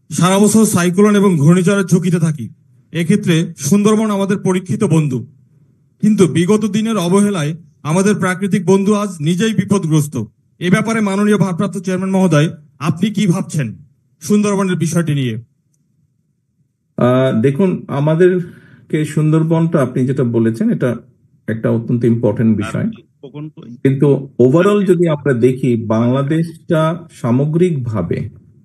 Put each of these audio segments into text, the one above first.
সারা বছর সাইক্লোন এবং ঘূর্ণিঝড়ের ঝুঁকিতে থাকি। এক্ষেত্রে সুন্দরবন আমাদের পরীক্ষিত বন্ধু, কিন্তু বিগত দিনের অবহেলায় আমাদের প্রাকৃতিক বন্ধু আজ নিজেই বিপদগ্রস্ত। এ ব্যাপারে মাননীয় ভারপ্রাপ্ত চেয়ারম্যান মহোদয়, আপনি কি ভাবছেন সুন্দরবনের বিষয়টি নিয়ে? দেখুন, আমাদেরকে সুন্দরবনটা আপনি যেটা বলেছেন এটা একটা অত্যন্ত ইম্পর্টেন্ট বিষয়, কিন্তু ওভারঅল যদি আমরা দেখি বাংলাদেশটা সামগ্রিকভাবে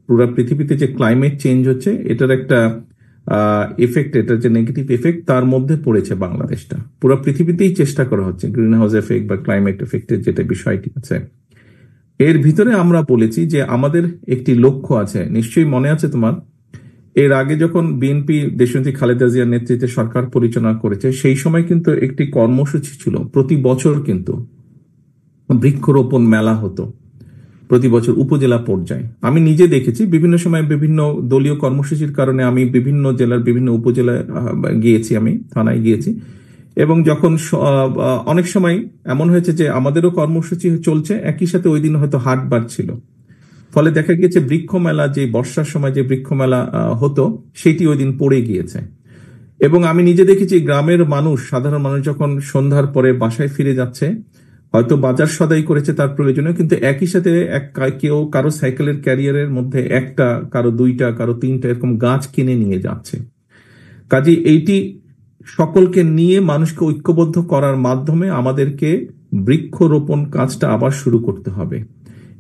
পুরো পৃথিবীতে যে ক্লাইমেট চেঞ্জ হচ্ছে এটার একটা এফেক্ট, এটার যে নেগেটিভ এফেক্ট তার মধ্যে পড়েছে বাংলাদেশটা। পুরো পৃথিবীতেই চেষ্টা করা হচ্ছে গ্রিন হাউস এফেক্ট বা ক্লাইমেট এফেক্টের যেটা বিষয়টি আছে এর ভিতরে আমরা বলেছি যে আমাদের একটি লক্ষ্য আছে। নিশ্চয়ই মনে আছে তোমার, এর আগে যখন বিএনপি দেশনেত্রী খালেদা জিয়ার নেতৃত্বে সরকার পরিচালনা করেছে সেই সময় কিন্তু একটি কর্মসূচি ছিল, প্রতি বছর কিন্তু বৃক্ষরোপণ মেলা হতো প্রতি বছর উপজেলা পর্যায়ে। আমি নিজে দেখেছি বিভিন্ন সময় বিভিন্ন দলীয় কর্মসূচির কারণে আমি বিভিন্ন জেলার বিভিন্ন উপজেলায় গিয়েছি, আমি থানায় গিয়েছি, এবং যখন অনেক সময় এমন হয়েছে যে আমাদেরও কর্মসূচি চলছে একই সাথে ওই দিন হয়তো হাট বার ছিল, ফলে দেখা গিয়েছে বৃক্ষ মেলা, যে বর্ষার সময় যে বৃক্ষ মেলা হতো সেটি ওই দিন পড়ে গিয়েছে। এবং আমি নিজে দেখেছি গ্রামের মানুষ, সাধারণ মানুষ যখন সন্ধ্যার পরে বাসায় ফিরে যাচ্ছে, হয়তো বাজার সদাই করেছে তার প্রয়োজনে, কিন্তু একই সাথে কেউ কারো সাইকেলের ক্যারিয়ারের মধ্যে একটা, কারো দুইটা, কারো তিনটা এরকম গাছ কিনে নিয়ে যাচ্ছে। কাজে এইটি সকলকে নিয়ে মানুষকে ঐক্যবদ্ধ করার মাধ্যমে আমাদেরকে বৃক্ষরোপণ কাজটা আবার শুরু করতে হবে।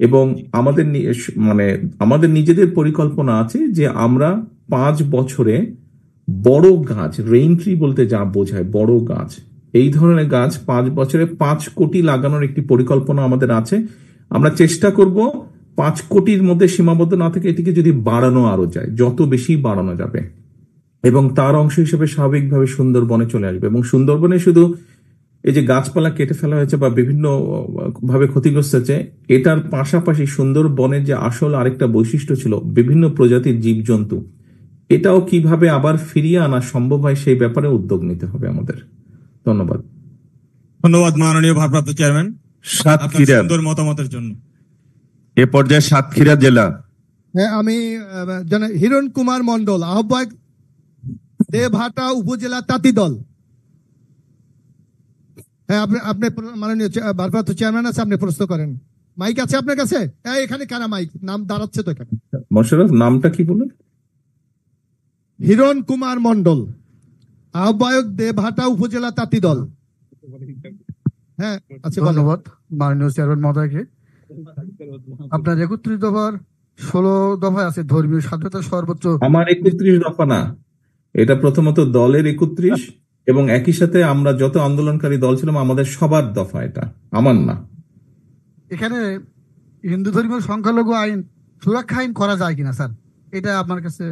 এবং আমাদের নিজেদের পরিকল্পনা আছে যে আমরা 5 বছরে বড় গাছ, রেইন ট্রি বলতে যা বোঝায় বড় গাছ, এই ধরনের গাছ 5 বছরে 5 কোটি লাগানোর একটি পরিকল্পনা আমাদের আছে। আমরা চেষ্টা করব 5 কোটির মধ্যে সীমাবদ্ধ না থেকে এটিকে যদি বাড়ানো আরো যায়, যত বেশি বাড়ানো যাবে, এবং তার অংশ হিসেবে স্বাভাবিকভাবে সুন্দরবনে চলে আসবে। এবং সুন্দরবনে শুধু এই যে গাছপালা কেটে ফেলা হয়েছে বা বিভিন্ন ভাবে ক্ষতিগ্রস্ত হচ্ছে, এটার পাশাপাশি সুন্দরবনের যে আসল আরেকটা বৈশিষ্ট্য ছিল বিভিন্ন প্রজাতির জীবজন্তু, এটাও কিভাবে আবার ফিরিয়ে আনা সম্ভব হয় সেই ব্যাপারে উদ্যোগ নিতে হবে আমাদের। ধন্যবাদ। ধন্যবাদ মাননীয় ভারপ্রাপ্ত চেয়ারম্যান সাতক্ষীরা সুন্দর মতামতের জন্য। এ পর্যায়ে সাতক্ষীরা জেলা। হ্যাঁ, আমি হিরণ কুমার মন্ডল, আহ্বায়ক দেবহাটা উপজেলা তাঁতি দল। হ্যাঁ, আপনি মাননীয় ভারপ্রাপ্ত চেয়ারম্যান আছে, আপনি প্রশ্ন করেন। মাইক আছে আপনার কাছে? এখানে কারা মাইক নাম দাঁড়াচ্ছে তো এখানে? মোশাররফ, নামটা কি বলেন? হিরণ কুমার মন্ডল, আহ্বায়ক দেবহাটা উপজেলা তাঁতি দল। হ্যাঁ, আচ্ছা, ধন্যবাদ মাননীয় চেয়ারম্যান মহোদয়কে। আপনার 31 দফার 16 দফায় আছে ধর্মীয় স্বাধীনতা সর্বোচ্চ। আমার 31 দফা না, এটা প্রথমত দলের 31, এবং একই সাথে আমরা যত আন্দোলনকারী দল ছিলাম আমাদের সবার দফা, এটা আমার না। এখানে হিন্দু ধর্মীয় সংখ্যালঘু আইন, সুরক্ষা আইন করা যায় কিনা স্যার, এটা আপনার কাছে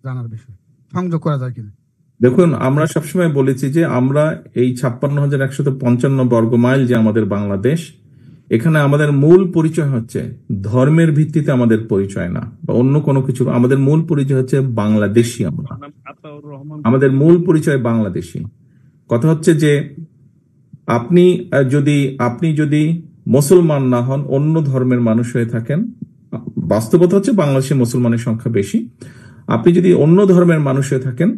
জানার বিষয়, সংযোগ করা যায় কিনা? দেখুন, আমরা সবসময় বলেছি যে আমরা এই 56,155 বর্গ মাইল যে আমাদের বাংলাদেশ, এখানে আমাদের মূল পরিচয় হচ্ছে ধর্মের ভিত্তিতে আমাদের পরিচয় না বা অন্য কোনো কিছু, আমাদের মূল পরিচয় হচ্ছে বাংলাদেশি। আমাদের মূল পরিচয় বাংলাদেশি। কথা হচ্ছে যে আপনি যদি মুসলমান না হন, অন্য ধর্মের মানুষ হয়ে থাকেন, বাস্তবতা হচ্ছে বাংলাদেশে মুসলমানের সংখ্যা বেশি, আপনি যদি অন্য ধর্মের মানুষ হয়ে থাকেন,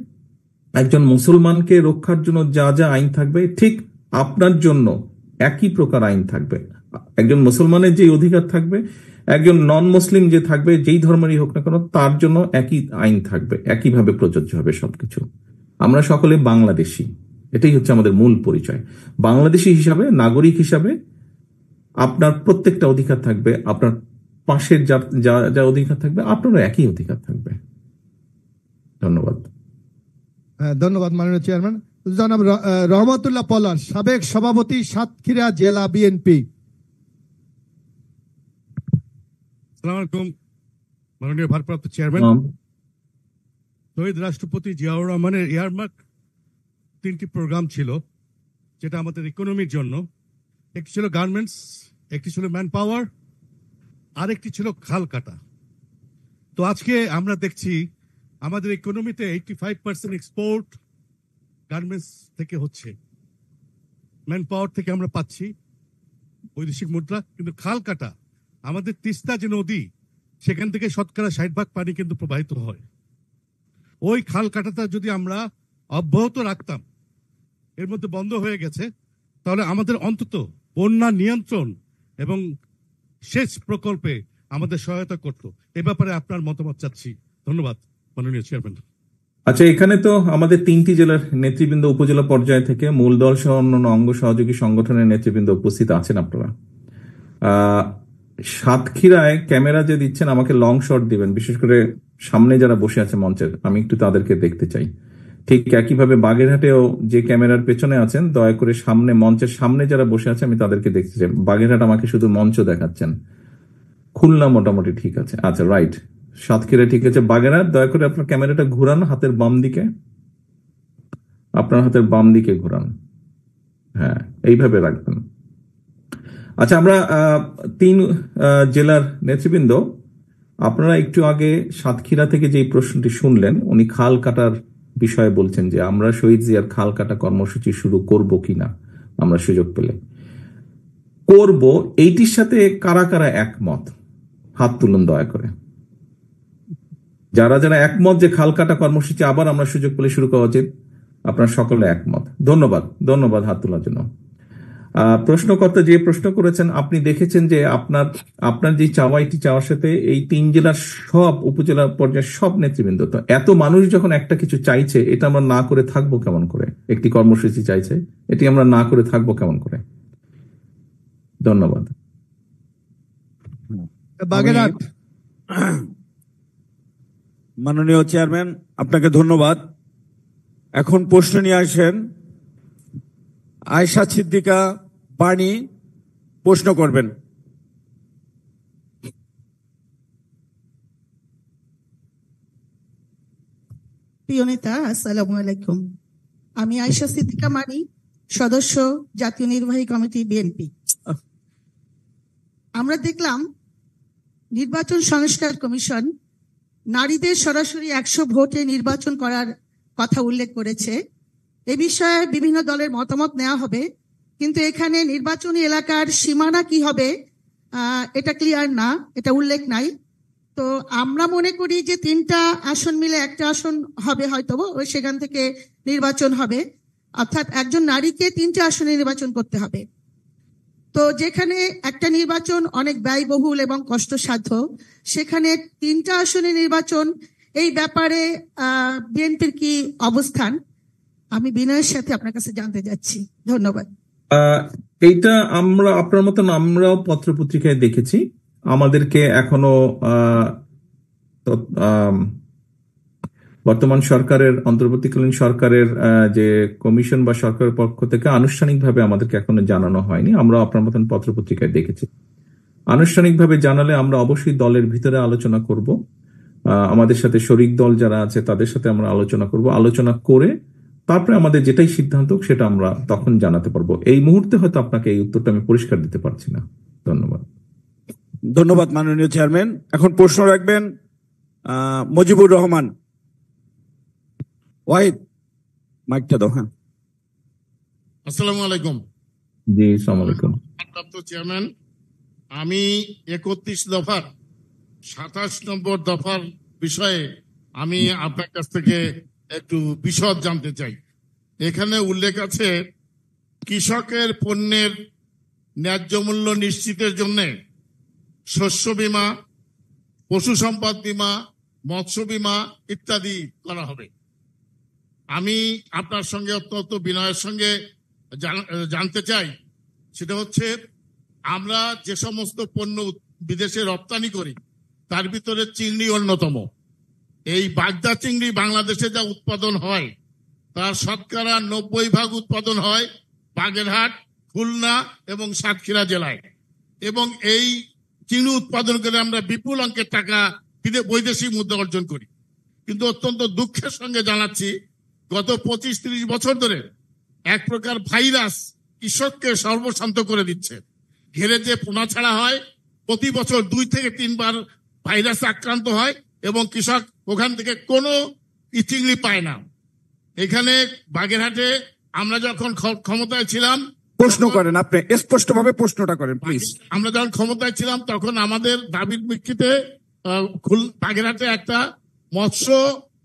একজন মুসলমানকে রক্ষার জন্য যা যা আইন থাকবে ঠিক আপনার জন্য একই প্রকার আইন থাকবে। একজন মুসলমানের যে অধিকার থাকবে, একজন নন মুসলিম যে থাকবে, যেই ধর্মেরই হোক না কেন, তার জন্য একই আইন থাকবে, একইভাবে প্রযোজ্য হবে সবকিছু। আমরা সকলে বাংলাদেশি, এটাই হচ্ছে আমাদের মূল পরিচয়। বাংলাদেশি হিসাবে, নাগরিক হিসাবে আপনার প্রত্যেকটা অধিকার থাকবে, আপনার পাশের যা অধিকার থাকবে আপনারও একই অধিকার থাকবে। ধন্যবাদ। ধন্যবাদ মাননীয় চেয়ারম্যান। জনাব রহমতুল্লাহ পলাশ, সাবেক সভাপতি, সাতক্ষীরা জেলা বিএনপি। আসসালামু আলাইকুম মাননীয় ভারপ্রাপ্ত চেয়ারম্যান। শহীদ রাষ্ট্রপতি জিয়াউর রহমানের ইয়ারমার্ক 3টি প্রোগ্রাম ছিল, যেটা আমাদের ইকোনমির জন্য। একটি ছিল গার্মেন্টস, একটি ছিল ম্যান পাওয়ার, আর একটি ছিল খাল কাটা। তো আজকে আমরা দেখছি আমাদের ইকোনমিতে 85% এক্সপোর্ট গার্মেন্টস থেকে হচ্ছে, ম্যান পাওয়ার থেকে আমরা পাচ্ছি বৈদেশিক মুদ্রা, কিন্তু খাল কাটা, আমাদের তিস্তা যে নদী, সেখান থেকে শতকরা 60% পানি কিন্তু প্রবাহিত হয়। ওই খাল কাটাটা যদি আমরা অব্যাহত রাখতাম, এর মধ্যে বন্ধ হয়ে গেছে, তাহলে আমাদের অন্তত বন্যা নিয়ন্ত্রণ এবং সেচ প্রকল্পে আমাদের সহায়তা করত। এ ব্যাপারে আপনার মতামত চাচ্ছি। ধন্যবাদ মাননীয় চেয়ারম্যান। আচ্ছা, এখানে তো আমাদের 3টি জেলার নেতৃবৃন্দ উপজেলা পর্যায় থেকে মূল দল সহ অন্যান্য অঙ্গ সহযোগী সংগঠনের নেতৃবৃন্দ উপস্থিত আছেন আপনারা। সাতক্ষীরায় ক্যামেরা যে দিচ্ছেন আমাকে লং শট দিবেন, বিশেষ করে সামনে যারা বসে আছে মঞ্চের, আমি একটু তাদেরকে দেখতে চাই। ঠিক একইভাবে বাগেরহাটেও যে ক্যামেরার পেছনে আছেন, দয়া করে সামনে মঞ্চের সামনে যারা বসে আছে আমি তাদেরকে দেখতে চাই। বাগেরহাট আমাকে শুধু মঞ্চ দেখাচ্ছেন, খুলনা মোটামুটি ঠিক আছে। আচ্ছা, রাইট, সাতক্ষীরা ঠিক আছে। বাগেরহাট দয়া করে আপনার ক্যামেরাটা ঘুরান হাতের বাম দিকে, আপনার হাতের বাম দিকে ঘুরান, হ্যাঁ এইভাবে রাখবেন। আচ্ছা, আমরা 3 জেলার নেতৃবৃন্দ, আপনারা একটু আগে সাতক্ষীরা থেকে যে প্রশ্নটি শুনলেন, উনি খাল কাটার বিষয়ে বলছেন যে আমরা শহীদ জিয়ার খাল কাটা কর্মসূচি শুরু করব কিনা আমরা সুযোগ পেলে। করব, এইটির সাথে কারা কারা একমত হাত তুলুন দয়া করে। যারা যারা একমত যে খাল কাটা কর্মসূচি আবার আমরা সুযোগ পেলে শুরু করা উচিত, আপনারা সকলে একমত। ধন্যবাদ, ধন্যবাদ হাত তোলার জন্য। প্রশ্নকর্তা যে প্রশ্ন করেছেন, আপনি দেখেছেন যে আপনার যে চাওয়া, এটি চাওয়ার সাথে এই 3 জেলার সব উপজেলা পর্যায়ের সব নেতৃবৃন্দ, তো এত মানুষ যখন একটা কিছু চাইছে, এটা আমরা না করে থাকবো কেমন করে? একটি কর্মসূচি চাইছে, এটি আমরা না করে থাকবো কেমন করে? ধন্যবাদ। বাগেরহাট। মাননীয় চেয়ারম্যান, আপনাকে ধন্যবাদ। এখন প্রশ্ন নিয়ে আসেন আয়েশা সিদ্দিকা বাণী, প্রশ্ন করবেন। প্রিয় নেতা, আসসালামু আলাইকুম। আমি আয়েশা সিদ্দিকা মানি, সদস্য জাতীয় নির্বাহী কমিটি বিএনপি। আমরা দেখলাম নির্বাচন সংস্কার কমিশন নারীদের সরাসরি 100 ভোটে নির্বাচন করার কথা উল্লেখ করেছে। এ বিষয়ে বিভিন্ন দলের মতামত নেওয়া হবে, কিন্তু এখানে নির্বাচনী এলাকার সীমানা কি হবে এটা ক্লিয়ার না, এটা উল্লেখ নাই। তো আমরা মনে করি যে 3টা আসন মিলে একটা আসন হবে হয়তো, ওই সেখান থেকে নির্বাচন হবে, অর্থাৎ একজন নারীকে 3টে আসনে নির্বাচন করতে হবে। তো যেখানে একটা নির্বাচন অনেক ব্যয়বহুল এবং কষ্টসাধ্য, সেখানে 3টা আসনে নির্বাচন, এই ব্যাপারে বিএনপির কি অবস্থান, আমি বিনয়ের সাথে আপনার কাছে জানতে যাচ্ছি। ধন্যবাদ। এইটা আমরা আপনার মতন আমরাও পত্রপত্রিকায় দেখেছি। আমাদেরকে এখনো বর্তমান সরকারের, অন্তর্বর্তীকালীন সরকারের যে কমিশন বা সরকারের পক্ষ থেকে আনুষ্ঠানিকভাবে আমাদেরকে এখনো জানানো হয়নি। আমরা আপনার মতন পত্রপত্রিকায় দেখেছি। আনুষ্ঠানিকভাবে জানালে আমরা অবশ্যই দলের ভিতরে আলোচনা করব, আমাদের সাথে শরিক দল যারা আছে তাদের সাথে আমরা আলোচনা করব। আলোচনা করে তারপরে আমাদের যেটাই সিদ্ধান্ত সেটা আমরা তখন জানাতে পারবো। এই মুহূর্তে হয়তো আপনাকে এই উত্তরটা আমি পরিষ্কার দিতে পারছি না। ধন্যবাদ। ধন্যবাদ মাননীয় চেয়ারম্যান। এখন প্রশ্ন রাখবেন মুজিবুর রহমান। ওয়াহিদ, মাইকটা দাও। হ্যাঁ, আসসালামু আলাইকুম। জি, আসসালামু আলাইকুম। ভারপ্রাপ্ত চেয়ারম্যান, আমি 31 দফার 27 নম্বর দফার বিষয়ে আমি আপনার কাছ থেকে একটু বিশদ জানতে চাই। এখানে উল্লেখ আছে কৃষকের পণ্যের ন্যায্য মূল্য নিশ্চিতের জন্য শস্য বীমা, পশু সম্পদ বীমা, মৎস্য বীমা ইত্যাদি করা হবে। আমি আপনার সঙ্গে অত্যন্ত বিনয়ের সঙ্গে জানতে চাই, সেটা হচ্ছে আমরা যে সমস্ত পণ্য বিদেশে রপ্তানি করি তার ভিতরে চিংড়ি অন্যতম। এই বাগদা চিংড়ি বাংলাদেশে যা উৎপাদন হয় তার শতকরা 90% উৎপাদন হয় বাগেরহাট, খুলনা এবং সাতক্ষীরা জেলায়, এবং এই চিংড়ি উৎপাদন করে আমরা বিপুল অঙ্কের টাকা বৈদেশিক মুদ্রা অর্জন করি। কিন্তু অত্যন্ত দুঃখের সঙ্গে জানাচ্ছি, গত 25-30 বছর ধরে এক প্রকার ভাইরাস কৃষককে সর্বশান্ত করে দিচ্ছে। ঘেরে যে পোনা ছাড়া হয়, প্রতি বছর 2 থেকে 3 বার ভাইরাস আক্রান্ত হয় এবং কৃষক ওখান থেকে কোনো চিংড়ি পায় না। এখানে বাগেরহাটে আমরা যখন ক্ষমতায় ছিলাম, প্রশ্ন করেন, আপনি স্পষ্টভাবে প্রশ্নটা করেন প্লিজ। আমরা যখন ক্ষমতায় ছিলাম তখন আমাদের দাবির ভিত্তিতে বাগেরহাটে একটা মৎস্য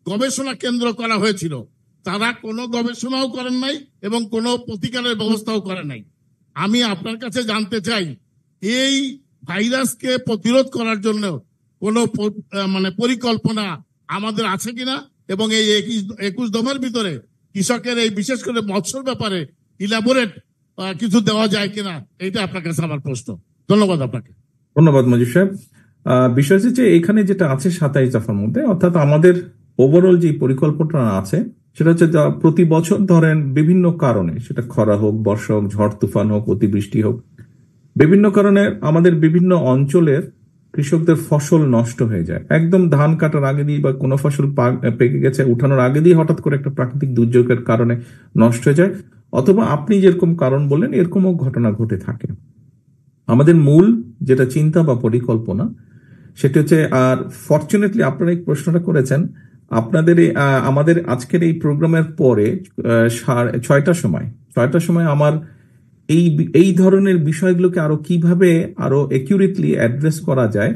গবেষণা কেন্দ্র করা হয়েছিল, তারা কোনো গবেষণাও করেন নাই এবং কোনো প্রতিকারের ব্যবস্থাও করেন নাই। আমি আপনার কাছে জানতে চাই, এই ভাইরাসকে প্রতিরোধ করার জন্য কোনো পরিকল্পনা আমাদের আছে কিনা, এবং এই 21 দফার ভিতরে কৃষকের এই বিশেষ করে মৎস্যর ব্যাপারে ইলাবোরেট কিছু দেওয়া যায় কিনা, এইটা আপনার কাছে আমার প্রশ্ন। ধন্যবাদ আপনাকে। ধন্যবাদ মজিব সাহেব। বিষয় হচ্ছে যে এখানে যেটা আছে 27 দফার মধ্যে, অর্থাৎ আমাদের ওভারঅল যে পরিকল্পনা আছে সেটা হচ্ছে প্রতি বছর ধরেন বিভিন্ন কারণে, সেটা খরা হোক, বর্ষা হোক, ঝড় তুফান হোক, অতিবৃষ্টি হোক, বিভিন্ন কারণে আমাদের বিভিন্ন অঞ্চলের কৃষকদের ফসল নষ্ট হয়ে যায়। একদম ধান কাটার আগে দিয়ে বা কোনো ফসল পেকে গেছে উঠানোর আগে দিয়ে হঠাৎ করে একটা প্রাকৃতিক দুর্যোগের কারণে নষ্ট হয়ে যায়, অথবা আপনি যেরকম কারণ বললেন এরকমও ঘটনা ঘটে থাকে। আমাদের মূল যেটা চিন্তা বা পরিকল্পনা সেটা হচ্ছে, আর ফরচুনেটলি আপনারা এই প্রশ্নটা করেছেন, আপনাদের আমাদের আজকের এই প্রোগ্রামের পরে 6টার সময় আমার এই ধরনের বিষয়গুলোকে আরো কিভাবে আরো একিউরেটলি অ্যাড্রেস করা যায়,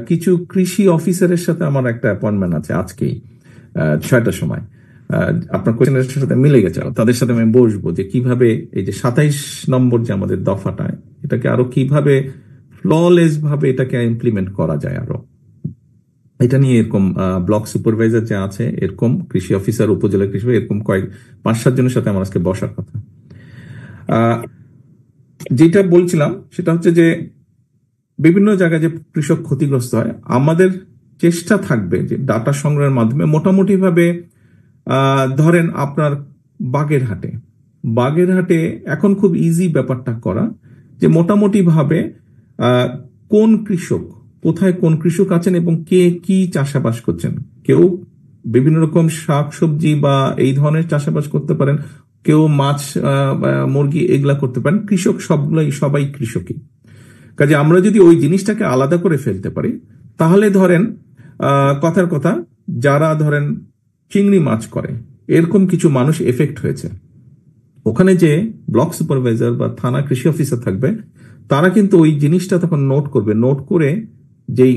কিছু কৃষি অফিসারের সাথে আমার একটা অ্যাপয়েন্টমেন্ট আছে আজকেই 6টার সময়। আপনার কোয়েশ্চেনের সাথে মিলে গেছে, তাদের সাথে আমি বসবো যে কিভাবে এই যে 27 নম্বর যে আমাদের দফাটা, এটাকে আরো কিভাবে ফ্ললেস ভাবে এটাকে ইমপ্লিমেন্ট করা যায়। আরো এটা নিয়ে এরকম ব্লক সুপারভাইজার যে আছে, এরকম কৃষি অফিসার, উপজেলা কৃষি, এরকম 5-7 জনের সাথে আমার আজকে বসার কথা। যেটা বলছিলাম সেটা হচ্ছে যে বিভিন্ন জায়গায় যে কৃষক ক্ষতিগ্রস্ত হয়, আমাদের চেষ্টা থাকবে যে ডাটা সংগ্রহের মাধ্যমে মোটামুটি ভাবে ধরেন আপনার বাগেরহাটে এখন খুব ইজি ব্যাপারটা করা, যে মোটামুটি ভাবে কোন কৃষক কোথায়, কোন কৃষক আছেন এবং কে কি চাষাবাস করছেন। কেউ বিভিন্ন রকম শাকসবজি বা এই ধরনের চাষাবাস করতে পারেন, কেউ মাছ, মুরগি এগুলা করতে পারেন। কৃষক সবাই কৃষকই। কাজে আমরা যদি ওই জিনিসটাকে আলাদা করে ফেলতে পারি, তাহলে ধরেন কথার কথা যারা ধরেন চিংড়ি মাছ করে, এরকম কিছু মানুষ এফেক্ট হয়েছে, ওখানে যে ব্লক সুপারভাইজার বা থানা কৃষি অফিসার থাকবে, তারা কিন্তু ওই জিনিসটা তখন নোট করবে। নোট করে যেই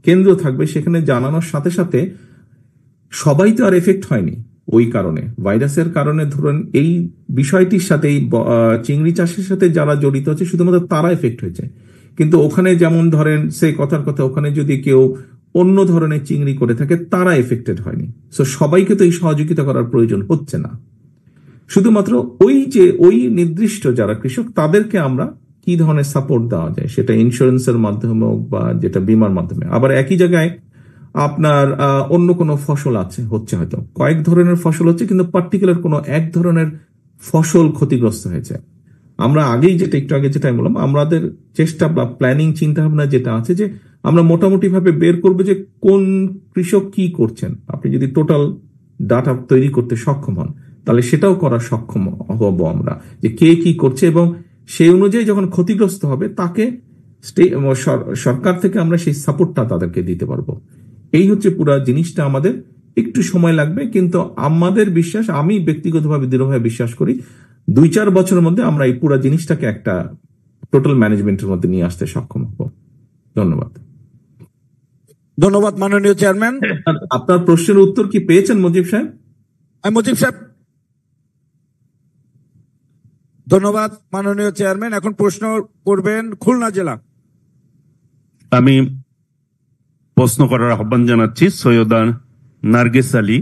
কেন্দ্র থাকবে সেখানে জানানোর সাথে সাথে সবাই তো আর এফেক্ট হয়নি ওই কারণে, ভাইরাসের কারণে। ধরুন এই বিষয়টির সাথে, এই চিংড়ি চাষের সাথে যারা জড়িত আছে শুধুমাত্র তারা এফেক্ট হয়েছে, কিন্তু ওখানে যেমন ধরেন সেই কথার কথা, ওখানে যদি কেউ অন্য ধরনের চিংড়ি করে থাকে তারা এফেক্টেড হয়নি। সো সবাইকে তো এই সহযোগিতা করার প্রয়োজন হচ্ছে না। শুধুমাত্র ওই নির্দিষ্ট যারা কৃষক তাদেরকে আমরা কি ধরনের সাপোর্ট দেওয়া যায়, সেটা ইন্স্যুরেন্সের মাধ্যমে হোক বা যেটা বীমার মাধ্যমে। আবার একই জায়গায় আপনার অন্য কোনো ফসল হচ্ছে, হয়তো কয়েক ধরনের ফসল হচ্ছে, কিন্তু পার্টিকুলার কোনো এক ধরনের ফসল ক্ষতিগ্রস্ত হয়েছে। আমরা একটু আগে যেটা বললাম, আমাদের চেষ্টা বা প্ল্যানিং চিন্তা ভাবনা যেটা আছে, যে আমরা মোটামুটি ভাবে বের করবো যে কোন কৃষক কি করছেন। আপনি যদি টোটাল ডাটা তৈরি করতে সক্ষম হন, তাহলে সেটাও করা সক্ষম হব আমরা, যে কে কি করছে, এবং সেই অনুযায়ী যখন ক্ষতিগ্রস্ত হবে তাকে সরকার থেকে আমরা সেই সাপোর্টটা তাদেরকে দিতে পারবো। এই হচ্ছে পুরো জিনিসটা। আমাদের একটু সময় লাগবে, কিন্তু আমাদের বিশ্বাস, আমি ব্যক্তিগতভাবে দৃঢ়ভাবে বিশ্বাস করি 2-4 বছরের মধ্যে আমরা এই পুরো জিনিসটাকে একটা টোটাল ম্যানেজমেন্টের মধ্যে নিয়ে আসতে সক্ষম হব। ধন্যবাদ মাননীয় চেয়ারম্যান। আপনার প্রশ্নের উত্তর কি পেয়েছেন মজিব সাহেব? মজিব সাহেব, ধন্যবাদ মাননীয় চেয়ারম্যান। এখন প্রশ্ন করবেন খুলনা জেলা। আমি প্রশ্ন করার আহ্বান জানাচ্ছি সৈয়দা নার্গিস আলী,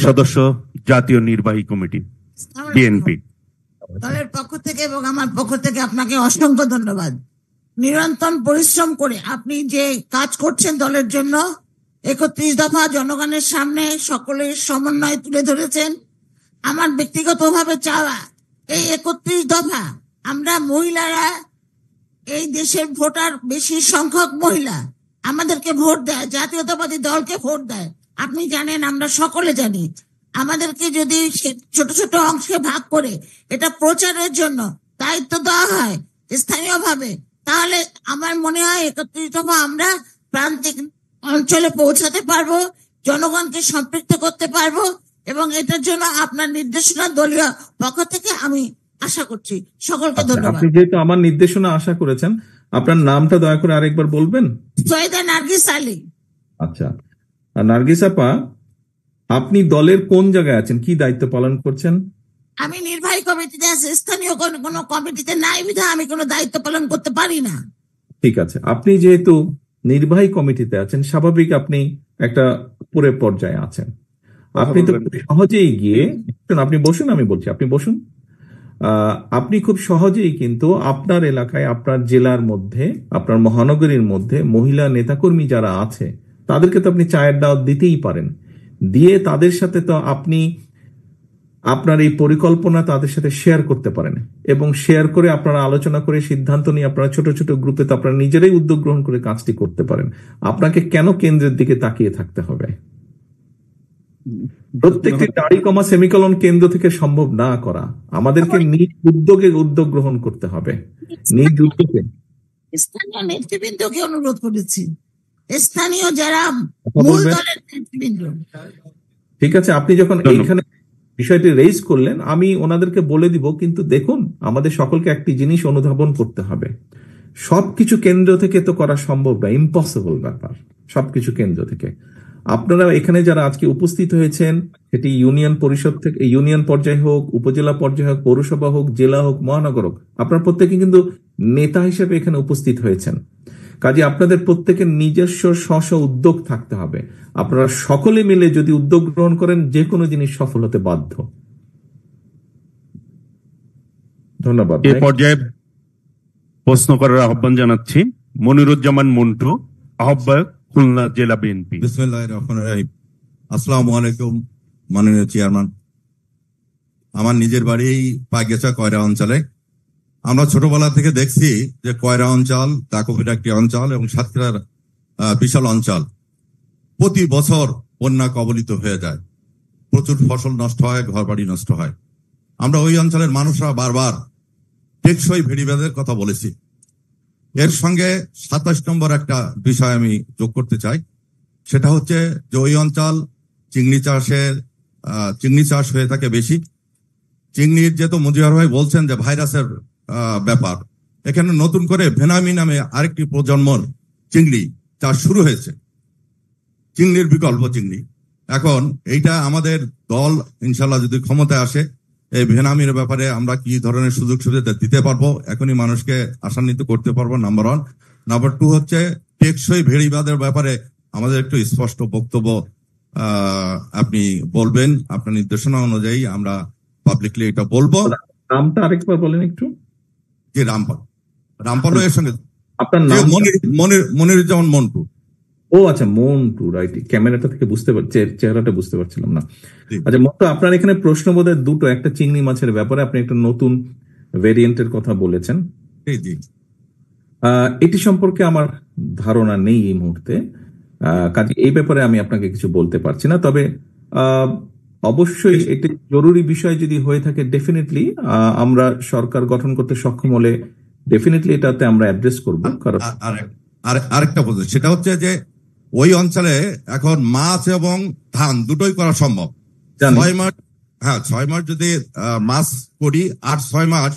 সদস্য জাতীয় নির্বাহী কমিটি, বিএনপি। দলের পক্ষ থেকে এবং আমার পক্ষ থেকে আপনাকে অসংখ্য ধন্যবাদ। নিরন্তর পরিশ্রম করে আপনি যে কাজ করছেন দলের জন্য, 31 দফা জনগণের সামনে সকলের সমন্বয় তুলে ধরেছেন। আমার ব্যক্তিগতভাবে চাওয়া, এই 31 দফা আমরা মহিলারা, এই দেশের ভোটার বেশি সংখ্যক মহিলা আমাদেরকে ভোট দেয়, জাতীয়তাবাদী দলকে ভোট দেয়। আপনি জানেন, আমরা সকলে জানি। আমাদেরকে যদি ছোট ছোট অংশে ভাগ করে এটা প্রচারের জন্য দায়িত্ব দেওয়া হয় স্থানীয়ভাবে, তাহলে আমার মনে হয় 31 দফা আমরা প্রান্তিক অঞ্চলে পৌঁছাতে পারবো, জনগণকে সম্পৃক্ত করতে পারবো, এবং এটার জন্য আপনার নির্দেশনা দলীয় পক্ষ থেকে আমি আশা করছি। সকলকে ধন্যবাদ। আপনি যেহেতু আমার নির্দেশনা আশা করেছেন, আপনার নামটা দয়া করে আরেকবার বলবেন। সৈয়দা নার্গিস আলী। আচ্ছা, নার্গিস আপা, আপনি দলের কোন জায়গায় আছেন, কি দায়িত্ব পালন করছেন? আমি নির্বাহী কমিটিতে আছি, স্থানীয় কোনো কমিটিতে নাই বিধায় আমি কোনো দায়িত্ব পালন করতে পারি না। ঠিক আছে, আপনি যেহেতু নির্বাহী কমিটিতে আছেন, স্বাভাবিক আপনি একটা উপরের পর্যায়ে আছেন। আপনি তো খুব সহজেই গিয়ে, আপনি বসুন, আমি বলছি আপনি বসুন। আপনি খুব সহজেই কিন্তু আপনার এলাকায়, আপনার জেলার মধ্যে, আপনার মহানগরীর মধ্যে মহিলা নেতাকর্মী যারা আছে তাদেরকে তো আপনি চায়ের দাওয়াত দিতেই পারেন। দিয়ে তাদের সাথে তো আপনি আপনার এই পরিকল্পনা তাদের সাথে শেয়ার করতে পারেন, এবং শেয়ার করে আপনারা আলোচনা করে সিদ্ধান্ত নিয়ে আপনারা ছোট ছোট গ্রুপে তো আপনারা নিজেরাই উদ্যোগ গ্রহণ করে কাজটি করতে পারেন। আপনাকে কেন কেন্দ্রের দিকে তাকিয়ে থাকতে হবে? প্রত্যেকটি দাড়ি কমা সেমিকলন কেন্দ্র থেকে সম্ভব না করা, আমাদেরকে নিজ উদ্যোগে উদ্যোগ গ্রহণ করতে হবে, নিজ উদ্যোগে। স্থানীয় নেতৃবৃন্দকে অনুরোধ করেছি, স্থানীয় যারা মূল দলের নেতৃবৃন্দ। ঠিক আছে, আপনি যখন এইখানে বিষয়টি রেইজ করলেন আমি ওনাদেরকে বলে দিব, কিন্তু দেখুন আমাদের সকলকে একটি জিনিস অনুধাবন করতে হবে, সবকিছু কেন্দ্র থেকে তো করা সম্ভব না, ইম্পসিবল ব্যাপার সবকিছু কেন্দ্র থেকে। আপনারা এখানে যারা আজকে উপস্থিত হয়েছেন, সেটি ইউনিয়ন পরিষদ থেকে, ইউনিয়ন পর্যায়ে হোক, উপজেলা পর্যায়ে হোক, পৌরসভা হোক, জেলা হোক, মহানগর হোক, আপনারা প্রত্যেকে কিন্তু নেতা হিসেবে এখানে উপস্থিত হয়েছেন। কাজে আপনাদের প্রত্যেকের নিজস্ব স্ব উদ্যোগ থাকতে হবে। আপনারা সকলে মিলে যদি উদ্যোগ গ্রহণ করেন, যে কোনো জিনিস সফল হতে বাধ্য। ধন্যবাদ। এ পর্যায়ে প্রশ্ন করার আহ্বান জানাচ্ছি মনিরুজ্জামান মন্টু, আহ্বায়ক, খুলনা জেলা বিএনপি। বিসমিল্লাহির রহমানির রহিম। আসসালামু আলাইকুম মাননীয় চেয়ারম্যান। আমার নিজের বাড়ি পাইগেছা কয়রা অঞ্চলে। আমরা ছোটবেলা থেকে দেখছি যে কয়রা অঞ্চল, ডাকুপিটা একটি অঞ্চল এবং সাতক্ষীরার বিশাল অঞ্চল প্রতি বছর বন্যা কবলিত হয়ে যায়, প্রচুর ফসল নষ্ট হয়, ঘর বাড়ি নষ্ট হয়। আমরা ওই অঞ্চলের মানুষরা বারবার টেকসই ভেড়িবাঁধের কথা বলেছি। এর সঙ্গে 27 নম্বর একটা বিষয় আমি যোগ করতে চাই, সেটা হচ্ছে যে ওই অঞ্চল চিংড়ি চাষ হয়ে থাকে বেশি। চিংড়ির যেহেতু মুজিবুর ভাই বলছেন যে ভাইরাসের ব্যাপার, এখানে নতুন করে ভেনামি নামে আরেকটি প্রজন্মর চিংড়ি চাষ শুরু হয়েছে, চিংড়ির বিকল্প চিংড়ি। এখন এইটা আমাদের দল ইনশাল্লাহ যদি ক্ষমতায় আসে, এই ভেনামির ব্যাপারে আমরা কি ধরনের সুযোগ সুবিধা দিতে পারবো, এখনই মানুষকে আশান্বিত করতে পারবো, নাম্বার 1। নাম্বার 2 হচ্ছে টেকসই ভেড়িবাঁধের ব্যাপারে আমাদের একটু স্পষ্ট বক্তব্য আপনি বলবেন, আপনার নির্দেশনা অনুযায়ী আমরা পাবলিকলি এটা বলবো। নামটা আরেকবার বলেন একটু। জি, রামপাল এর সঙ্গে আপনার নাম? মনিরুজ্জামান মন্টু। ও আচ্ছা, মন্টু, রাইট। ক্যামেরাটা থেকে বুঝতে পারছি, চেহারাটা বুঝতে পারছিলাম না। আচ্ছা মন্টু, আপনার এখানে প্রশ্ন বোধহয় দুটো, একটা চিংড়ি মাছের ব্যাপারে, আপনি একটা নতুন ভেরিয়েন্টের কথা বলেছেন। এটি সম্পর্কে আমার ধারণা নেই এই মুহূর্তে, কাজে এই ব্যাপারে আমি আপনাকে কিছু বলতে পারছি না। তবে অবশ্যই একটি জরুরি বিষয় যদি হয়ে থাকে, ডেফিনেটলি আমরা সরকার গঠন করতে সক্ষম হলে ডেফিনেটলি এটাতে আমরা অ্যাড্রেস করবো। কারণ আরেকটা বলতে, সেটা হচ্ছে যে ওই অঞ্চলে এখন মাছ এবং ধান দুটোই করা সম্ভব। 6 মাস যদি মাছ করি আর 6 মাস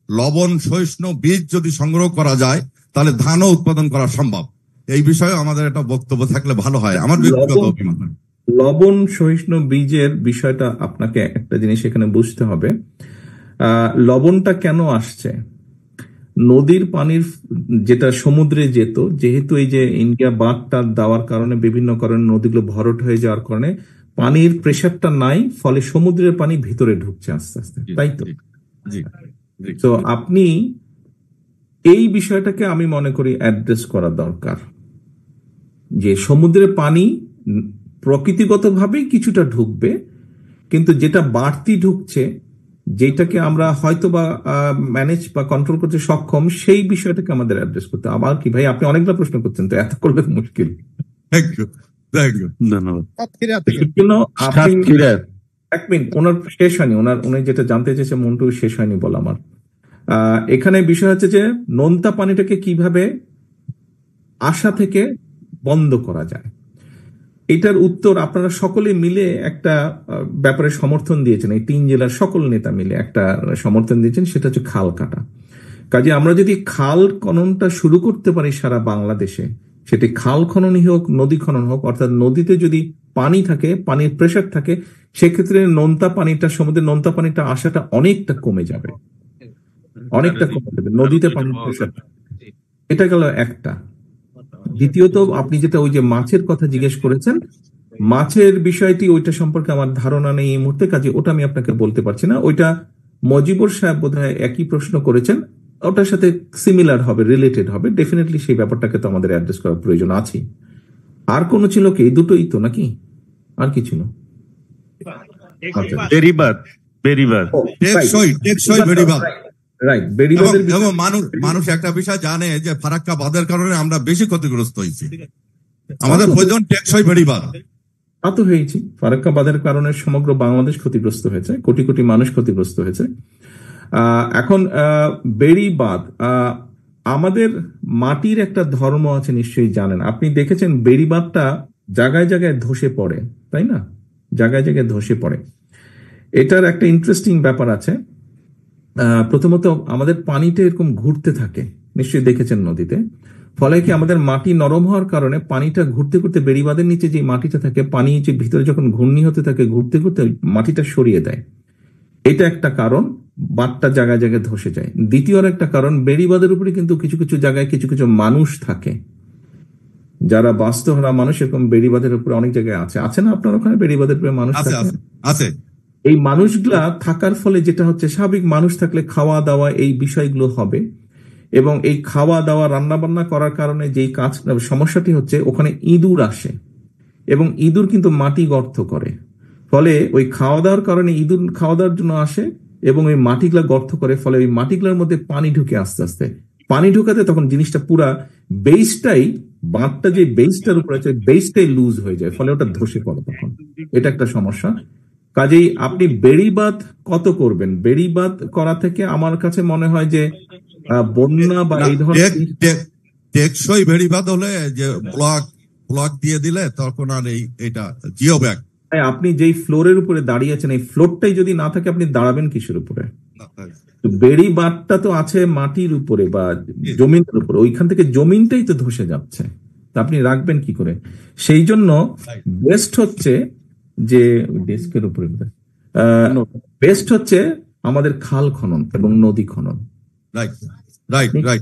লবণ সহিষ্ণু বীজ যদি সংগ্রহ করা যায়, তাহলে ধানও উৎপাদন করা সম্ভব। এই বিষয়ে আমাদের একটা বক্তব্য থাকলে ভালো হয়, আমার ব্যক্তিগত অভিমত। লবণ সহিষ্ণু বীজের বিষয়টা আপনাকে একটা জিনিস এখানে বুঝতে হবে। লবণটা কেন আসছে? নদীর পানির যেটা সমুদ্রে যেত, যেহেতু এই যে ইন্ডিয়া বাঁধটা দেওয়ার কারণে, বিভিন্ন কারণে নদীগুলো ভরাট হয়ে যাওয়ার কারণে পানির প্রেশারটা নাই, ফলে সমুদ্রের পানি ভিতরে ঢুকছে আস্তে আস্তে, তাই তো? তো আপনি এই বিষয়টাকে আমি মনে করি অ্যাড্রেস করা দরকার, যে সমুদ্রের পানি প্রকৃতিগতভাবেই কিছুটা ঢুকবে, কিন্তু যেটা বাড়তি ঢুকছে, যেটাকে আমরা হয়তো বা ম্যানেজ বা কন্ট্রোল করতে সক্ষম, সেই বিষয়টাকে আমাদের অ্যাড্রেস করতে। আবার কি ভাই, আপনি অনেকগুলো প্রশ্ন করছেন, তো এত করলে মুশকিল। এক মিনিট, ওনার শেষ হয়নি, উনি যেটা জানতে চেয়েছে মন্টু, শেষ হয়নি বলা আমার। এখানে বিষয় হচ্ছে যে নোনতা পানিটাকে কিভাবে আসা থেকে বন্ধ করা যায়, এটার উত্তর আপনারা সকলে মিলে একটা ব্যাপারে সমর্থন দিয়েছেন। এই 3 জেলার সকল নেতা মিলে একটা সমর্থন দিয়েছেন, সেটা হচ্ছে খাল কাটা। কাজে আমরা যদি খাল খননটা শুরু করতে পারি সারা বাংলাদেশে, সেটি খাল খননই হোক, নদী খনন হোক, অর্থাৎ নদীতে যদি পানি থাকে, পানির প্রেসার থাকে, সেক্ষেত্রে নোনতা পানিটা, সমুদ্রের নোনতা পানিটা আসাটা অনেকটা কমে যাবে, অনেকটা কমে যাবে, নদীতে পানির প্রেসার। এটা গেল একটা। দ্বিতীয়ত, আপনি যেটা ওই যে মাছের কথা জিজ্ঞেস করেছেন, মাছের বিষয়টি ওইটা সম্পর্কে আমার ধারণা নেই এই মুহূর্তে, কাজে ওটা আমি আপনাকে বলতে পারছি না। ওইটা মজিবুর সাহেব বোধহয় একই প্রশ্ন করেছেন, ওটার সাথে সিমিলার হবে, রিলেটেড হবে, ডেফিনেটলি সেই ব্যাপারটাকে তো আমাদের অ্যাড্রেস করার প্রয়োজন আছে। আর কোনো ছিল কি? দুটোই তো নাকি আর কি ছিল? বেড়িবাঁধ, বেড়িবাঁধ, টেকসই বেড়িবাঁধ। রাইট, বেড়িবাঁধের এবং মানুষ একটা বিষয় জানে যে ফারাক্কা বাঁধের কারণে আমরা বেশি ক্ষতিগ্রস্ত হয়েছি, আমাদের প্রয়োজন টেকসই বেড়িবাঁধ। তা তো হয়েছি, ফারাক্কা বাঁধের কারণে সমগ্র বাংলাদেশ ক্ষতিগ্রস্ত হয়েছে, কোটি কোটি মানুষ ক্ষতিগ্রস্ত হয়েছে। এখন বেড়িবাঁধ, আমাদের মাটির একটা ধর্ম আছে, নিশ্চয়ই জানেন। আপনি দেখেছেন বেড়িবাঁধটা জায়গায় জায়গায় ধসে পড়ে, তাই না? জায়গায় জায়গায় ধসে পড়ে। এটার একটা ইন্টারেস্টিং ব্যাপার আছে। প্রথমত আমাদের পানিটা এরকম ঘুরতে থাকে, নিশ্চয়ই দেখেছেন নদীতে। ফলে কি আমাদের মাটি নরম হওয়ার কারণে পানিটা ঘুরতে ঘুরতে বেড়িবাঁধের নিচে যে মাটিটা থাকে, পানি যে ভিতরে যখন ঘূর্ণি হতে থাকে, ঘুরতে ঘুরতে মাটিটা সরিয়ে দেয়। এটা একটা কারণ, বাঁধটা জায়গায় জায়গায় ধসে যায়। দ্বিতীয় একটা কারণ, বেড়িবাঁধের উপরে কিন্তু কিছু কিছু জায়গায় কিছু কিছু মানুষ থাকে, যারা বাস্তুহারা মানুষ, এরকম বেড়িবাঁধের উপরে অনেক জায়গায় আছে না? আপনার ওখানে বেড়িবাঁধের উপরে মানুষ আছে। এই মানুষগুলা থাকার ফলে যেটা হচ্ছে, স্বাভাবিক মানুষ থাকলে খাওয়া দাওয়া এই বিষয়গুলো হবে, এবং এই খাওয়া দাওয়া রান্না বান্না করার কারণে যেই সমস্যাটি হচ্ছে, ওখানে ইঁদুর আসে, এবং ইঁদুর কিন্তু মাটি গর্ত করে। ফলে ওই খাওয়া দাওয়ার কারণে ইঁদুর খাওয়া দাওয়ার জন্য আসে এবং ওই মাটিগুলা গর্ত করে, ফলে ওই মাটিগুলোর মধ্যে পানি ঢুকে আস্তে আস্তে, পানি ঢুকাতে তখন জিনিসটা পুরা বেসটাই, বাঁধটা যে বেসটার উপর আছে, বেসটাই লুজ হয়ে যায়, ফলে ওটা ধসে পড়ে তখন। এটা একটা সমস্যা। কাজেই আপনি বেড়িবাঁধ কত করবেন? বেড়িবাঁধ করা থেকে আমার কাছে মনে হয় যে বন্যা বা এই ধরনের টেকসই বেড়িবাঁধ হলে যে ব্লক দিয়ে দিলে তখন আর এটা জিও ব্যাগ। আপনি যেই ফ্লোরের উপরে দাঁড়িয়ে আছেন, এই ফ্লোরটাই যদি না থাকে, আপনি দাঁড়াবেন কিসের উপরে? বেড়িবাঁধটা তো আছে মাটির উপরে বা জমিনের উপরে, ওইখান থেকে জমিনটাই তো ধসে যাচ্ছে, তা আপনি রাখবেন কি করে? সেই জন্য বেস্ট হচ্ছে যে ডেস্কের উপরে বেস্ট হচ্ছে আমাদের খাল খনন এবং নদী খনন।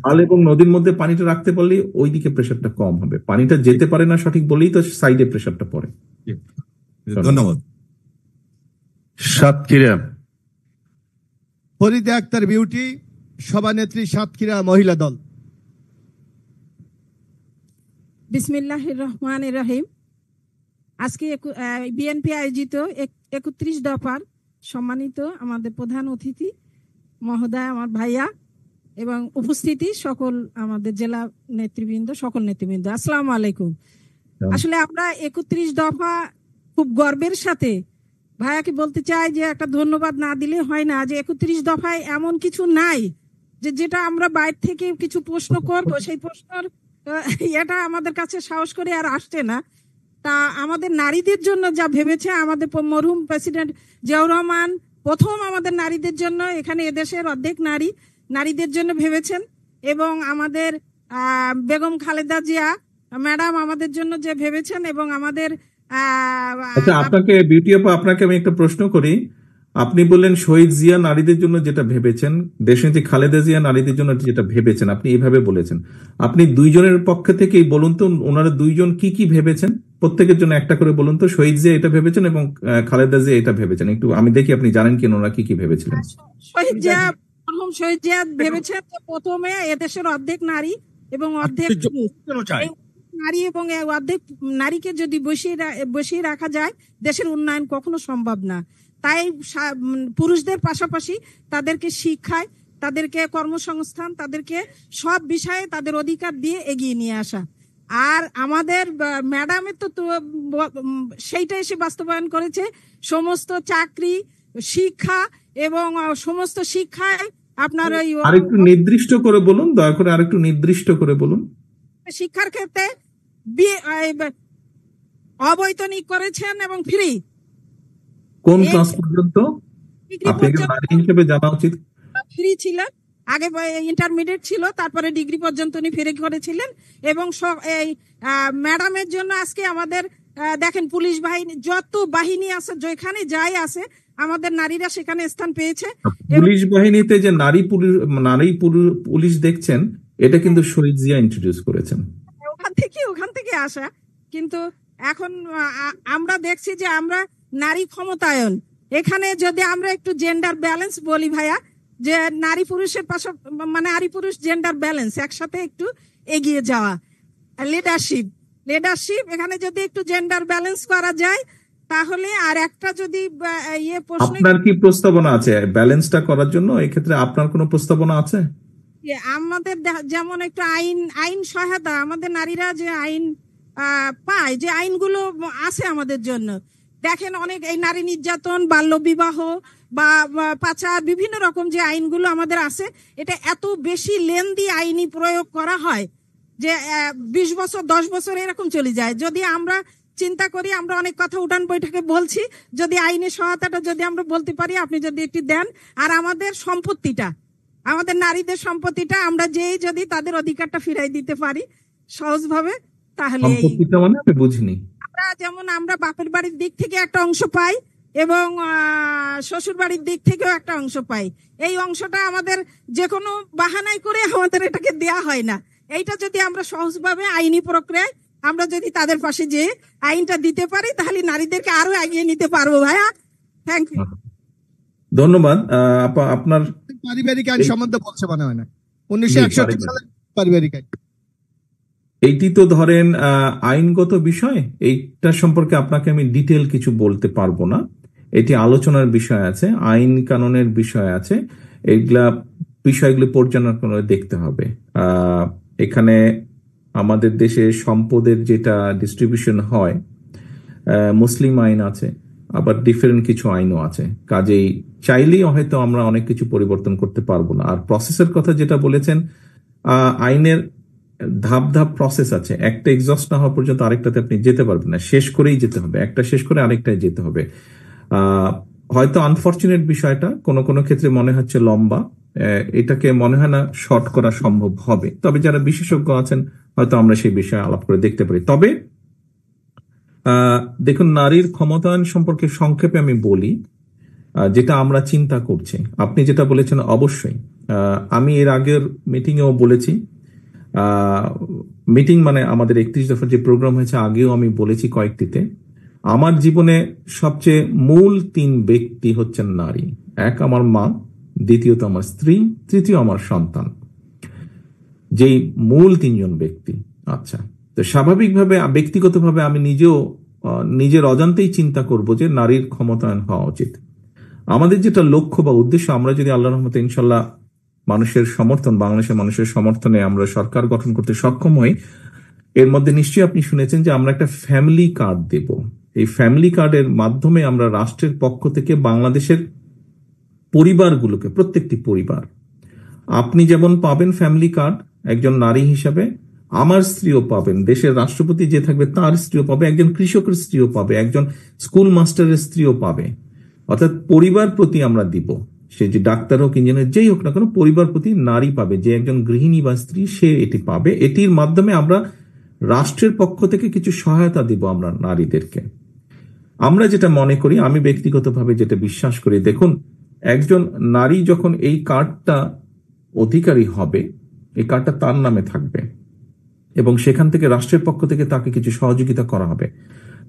খাল এবং নদীর মধ্যে পানিটা রাখতে পারলে ওইদিকে প্রেশারটা কম হবে। পানিটা যেতে পারে না সঠিক বলেই তো সাইডে প্রেশারটা পড়ে। ধন্যবাদ। সাতক্ষীরা, ফরিদা আক্তার বিউটি, সভানেত্রী সাতক্ষীরা মহিলা দল। বিসমিল্লাহির রহমানির রহিম। আজকে বিএনপি আয়োজিত 31 দফার সম্মানিত আমাদের প্রধান অতিথি মহোদয়, আমার ভাইয়া এবং উপস্থিতি সকল আমাদের জেলা নেতৃবৃন্দ, সকল নেতৃবৃন্দ, আসসালামু আলাইকুম। আসলে আমরা 31 দফা খুব গর্বের সাথে ভাইয়াকে বলতে চাই যে একটা ধন্যবাদ না দিলে হয় না, যে 31 দফায় এমন কিছু নাই যেটা আমরা বাইরে থেকে কিছু প্রশ্ন করব, সেই প্রশ্নের এটা আমাদের কাছে সাহস করে আর আসছে না। তা আমাদের নারীদের জন্য যা ভেবেছে আমাদের মরহুম প্রেসিডেন্ট জিয়াউর রহমান, প্রথম আমাদের নারীদের জন্য, এখানে এদেশের অর্ধেক নারীদের জন্য ভেবেছেন, এবং আমাদের বেগম খালেদা জিয়া ম্যাডাম আমাদের জন্য যে ভেবেছেন, এবং আমাদের আচ্ছা, আপনাকে বিউটি আপা, আপনাকে আমি একটা প্রশ্ন করি। আপনি বললেন শহীদ জিয়া নারীদের জন্য যেটা ভেবেছেন, দেশনেত্রী খালেদা জিয়া নারীদের জন্য যেটা ভেবেছেন, আপনি এইভাবে বলেছেন। আপনি দুইজনের পক্ষ থেকেই বলুন তো, ওনারা দুইজন কি কি ভেবেছেন, প্রত্যেকের জন্য একটা করে বলুন তো। শহীদ জিয়া এটা ভেবেছেন এবং খালেদা জিয়া এটা ভেবেছেন, একটু আমি দেখি আপনি জানেন কি ওনারা কি কি ভেবেছিলেন। শহীদ জিয়া ভেবেছেন প্রথমে এদেশের অর্ধেক নারী এবং অর্ধেক নারী, এবং অর্ধেক নারীকে যদি বসিয়ে রাখা যায়, দেশের উন্নয়ন কখনো সম্ভব না। তাই পুরুষদের পাশাপাশি তাদেরকে শিক্ষায়, তাদেরকে কর্মসংস্থান, তাদেরকে সব বিষয়ে তাদের অধিকার দিয়ে এগিয়ে নিয়ে আসা। আর আমাদের ম্যাডামের তো সেইটা এসে বাস্তবায়ন করেছে, সমস্ত চাকরি, শিক্ষা এবং সমস্ত শিক্ষায় আপনার ওই আরেকটু নির্দিষ্ট করে বলুন, দয়া করে আরেকটু নির্দিষ্ট করে বলুন। শিক্ষার ক্ষেত্রে অবৈতনিক করেছেন এবং ফ্রি। কোন ক্লাস পর্যন্ত? আপনাকে নারী হিসেবে জানা উচিত। ফ্রি ছিল, আগে ইন্টারমিডিয়েট ছিল, তারপরে ডিগ্রি পর্যন্ত উনি ফ্রি করেছিলেন। এবং এই ম্যাডামের জন্য আজকে আমাদের দেখেন পুলিশ বাহিনী, যত বাহিনী আছে, যেখানে যাই আছে, আমাদের নারীরা সেখানে স্থান পেয়েছে। পুলিশ বাহিনীতে যে নারী পুলিশ দেখছেন, এটা কিন্তু শহীদ জিয়া ইন্ট্রোডিউস করেছেন, ওখান থেকে আসা। কিন্তু এখন আমরা দেখছি যে আমরা নারী ক্ষমতায়ন, এখানে যদি আমরা একটু জেন্ডার ব্যালেন্স বলি ভাইয়া, যে নারী পুরুষের পাশে মানে নারী পুরুষ জেন্ডার ব্যালেন্স একসাথে একটু এগিয়ে যাওয়া, লিডারশিপ এখানে যদি একটু জেন্ডার ব্যালেন্স করা যায় তাহলে। আর একটা যদি আপনার কি প্রস্তাবনা আছে ব্যালেন্সটা করার জন্য? এক্ষেত্রে আপনার কোনো প্রস্তাবনা আছে? আমাদের যেমন একটু আইন সহায়তা, আমাদের নারীরা যে আইন পায়, যে আইনগুলো আছে আমাদের জন্য, দেখেন অনেক এই নারী নির্যাতন, বাল্য বিবাহ বা পাচার, বিভিন্ন রকম যে আইনগুলো আমাদের আছে, এটা এত বেশি লেন্দি আইনি প্রয়োগ করা হয় যে 20 বছর 10 বছর এরকম চলে যায়। যদি আমরা চিন্তা করি, আমরা অনেক কথা উঠান বৈঠকে বলছি, যদি আইনি সহায়তাটা যদি আমরা বলতে পারি, আপনি যদি একটু দেন, আর আমাদের সম্পত্তিটা, আমাদের নারীদের সম্পত্তিটা আমরা যদি তাদের অধিকারটা ফিরাই দিতে পারি সহজভাবে, তাহলে আমি বুঝিনি। আমরা যেমন আমরা বাপের বাড়ির দিক থেকে একটা অংশ পাই এবং শ্বশুর বাড়ির দিক থেকেও একটা অংশ পাই, এই অংশটা আমাদের যে কোনো বাহানাই করে আমাদের এটাকে দেয়া হয় না। এইটা যদি আমরা সহজভাবে আইনি প্রক্রিয়ায় আমরা যদি তাদের পাশে যে আইনটা দিতে পারি, তাহলে নারীদেরকে আরো এগিয়ে নিতে পারবো ভাইয়া। থ্যাংক ইউ, ধন্যবাদ। আপনার পারিবারিক আইন সম্বন্ধে বলছে মনে হয় না, 1961 সালে পারিবারিক আইন, এইটি তো ধরেন আইনগত বিষয়, এইটা সম্পর্কে আপনাকে আমি ডিটেল কিছু বলতে পারবো না। এটি আলোচনার বিষয় আছে, আইন কানুনের বিষয় আছে, বিষয়গুলি পর্যালোচনা করে দেখতে হবে। এখানে আমাদের দেশে সম্পদের যেটা ডিস্ট্রিবিউশন হয়, মুসলিম আইন আছে, আবার ডিফারেন্ট কিছু আইনও আছে, কাজেই চাইলেই হয়তো আমরা অনেক কিছু পরিবর্তন করতে পারবো না। আর প্রসেসের কথা যেটা বলেছেন, আইনের ধাপ প্রসেস আছে, একটা এক্সস্ট না হওয়া পর্যন্ত আরেকটাতে আপনি যেতে পারবেন না, শেষ করেই যেতে হবে, একটা শেষ করে আরেকটায় যেতে হবে। হয়তো আনফরচুনেট বিষয়টা কোনো ক্ষেত্রে মনে হচ্ছে লম্বা, এটাকে মনে হয় না শর্ট করা সম্ভব হবে, তবে যারা বিশেষজ্ঞ আছেন হয়তো আমরা সেই বিষয়ে আলাপ করে দেখতে পারি। তবে দেখুন, নারীর ক্ষমতায়ন সম্পর্কে সংক্ষেপে আমি বলি, যেটা আমরা চিন্তা করছি, আপনি যেটা বলেছেন অবশ্যই, আমি এর আগের মিটিংয়েও বলেছি, মিটিং মানে আমাদের 31 দফার যে প্রোগ্রাম হয়েছে, আগেও আমি বলেছি কয়েকটিতে, আমার জীবনে সবচেয়ে মূল 3 ব্যক্তি হচ্ছেন নারী। এক আমার মা, দ্বিতীয়ত আমার স্ত্রী, তৃতীয় আমার সন্তান, যেই মূল 3 জন ব্যক্তি। আচ্ছা, তো স্বাভাবিকভাবে ব্যক্তিগতভাবে আমি নিজেও নিজের অজান্তেই চিন্তা করব যে নারীর ক্ষমতায়ন হওয়া উচিত। আমাদের যেটা লক্ষ্য বা উদ্দেশ্য, আমরা যদি আল্লাহর রহমতে ইনশাল্লাহ মানুষের সমর্থন, বাংলাদেশের মানুষের সমর্থনে আমরা সরকার গঠন করতে সক্ষম হই, এর মধ্যে নিশ্চয়ই আপনি শুনেছেন যে আমরা একটা ফ্যামিলি কার্ড দেব। এই ফ্যামিলি কার্ডের মাধ্যমে আমরা রাষ্ট্রের পক্ষ থেকে বাংলাদেশের পরিবারগুলোকে, প্রত্যেকটি পরিবার, আপনি যেমন পাবেন ফ্যামিলি কার্ড একজন নারী হিসাবে, আমার স্ত্রীও পাবেন, দেশের রাষ্ট্রপতি যে থাকবে তার স্ত্রীও পাবে, একজন কৃষকের স্ত্রীও পাবে, একজন স্কুল মাস্টারের স্ত্রীও পাবে। অর্থাৎ পরিবার প্রতি আমরা দিব, সে যে ডাক্তার হোক, ইঞ্জিনিয়ার, যেই হোক না কেন, পরিবার প্রতি নারী পাবে, যে একজন গৃহিণী বা স্ত্রী সে এটি পাবে। এটির মাধ্যমে আমরা রাষ্ট্রের পক্ষ থেকে কিছু সহায়তা দিব আমরা নারীদেরকে। আমরা যেটা মনে করি, আমি ব্যক্তিগতভাবে যেটা বিশ্বাস করি, দেখুন, একজন নারী যখন এই কার্ডটা অধিকারী হবে, এই কার্ডটা তার নামে থাকবে এবং সেখান থেকে রাষ্ট্রের পক্ষ থেকে তাকে কিছু সহযোগিতা করা হবে।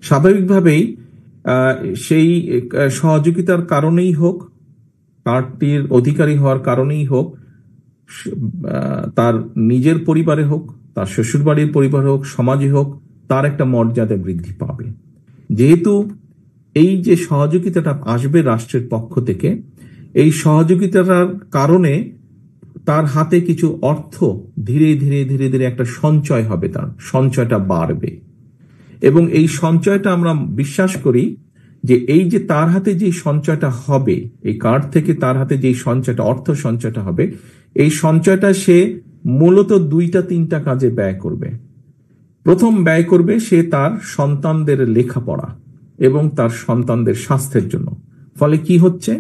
স্বাভাবিকভাবেই সেই সহযোগিতার কারণেই হোক, কার্ডটির অধিকারী হওয়ার কারণেই হোক, তার নিজের পরিবারে হোক, তার শ্বশুরবাড়ির পরিবারে হোক, সমাজে হোক, তার একটা মর্যাদা বৃদ্ধি পাবে। যেহেতু এই যে সহযোগিতাটা আসবে রাষ্ট্রের পক্ষ থেকে, এই সহযোগিতার কারণে তার হাতে কিছু অর্থ ধীরে ধীরে ধীরে ধীরে একটা সঞ্চয় হবে, তার সঞ্চয়টা বাড়বে এবং এই সঞ্চয়টা আমরা বিশ্বাস করি যে এই যে তার হাতে যে সঞ্চয়টা হবে, এই কার্ড থেকে তার হাতে যে সঞ্চয়টা, অর্থ সঞ্চয়টা হবে, এই সঞ্চয়টা সে মূলত 2-3টা কাজে ব্যয় করবে। প্রথম ব্যয় করবে সে তার সন্তানদের লেখাপড়া এবং তার সন্তানদের স্বাস্থ্যের জন্য। ফলে কি হচ্ছে,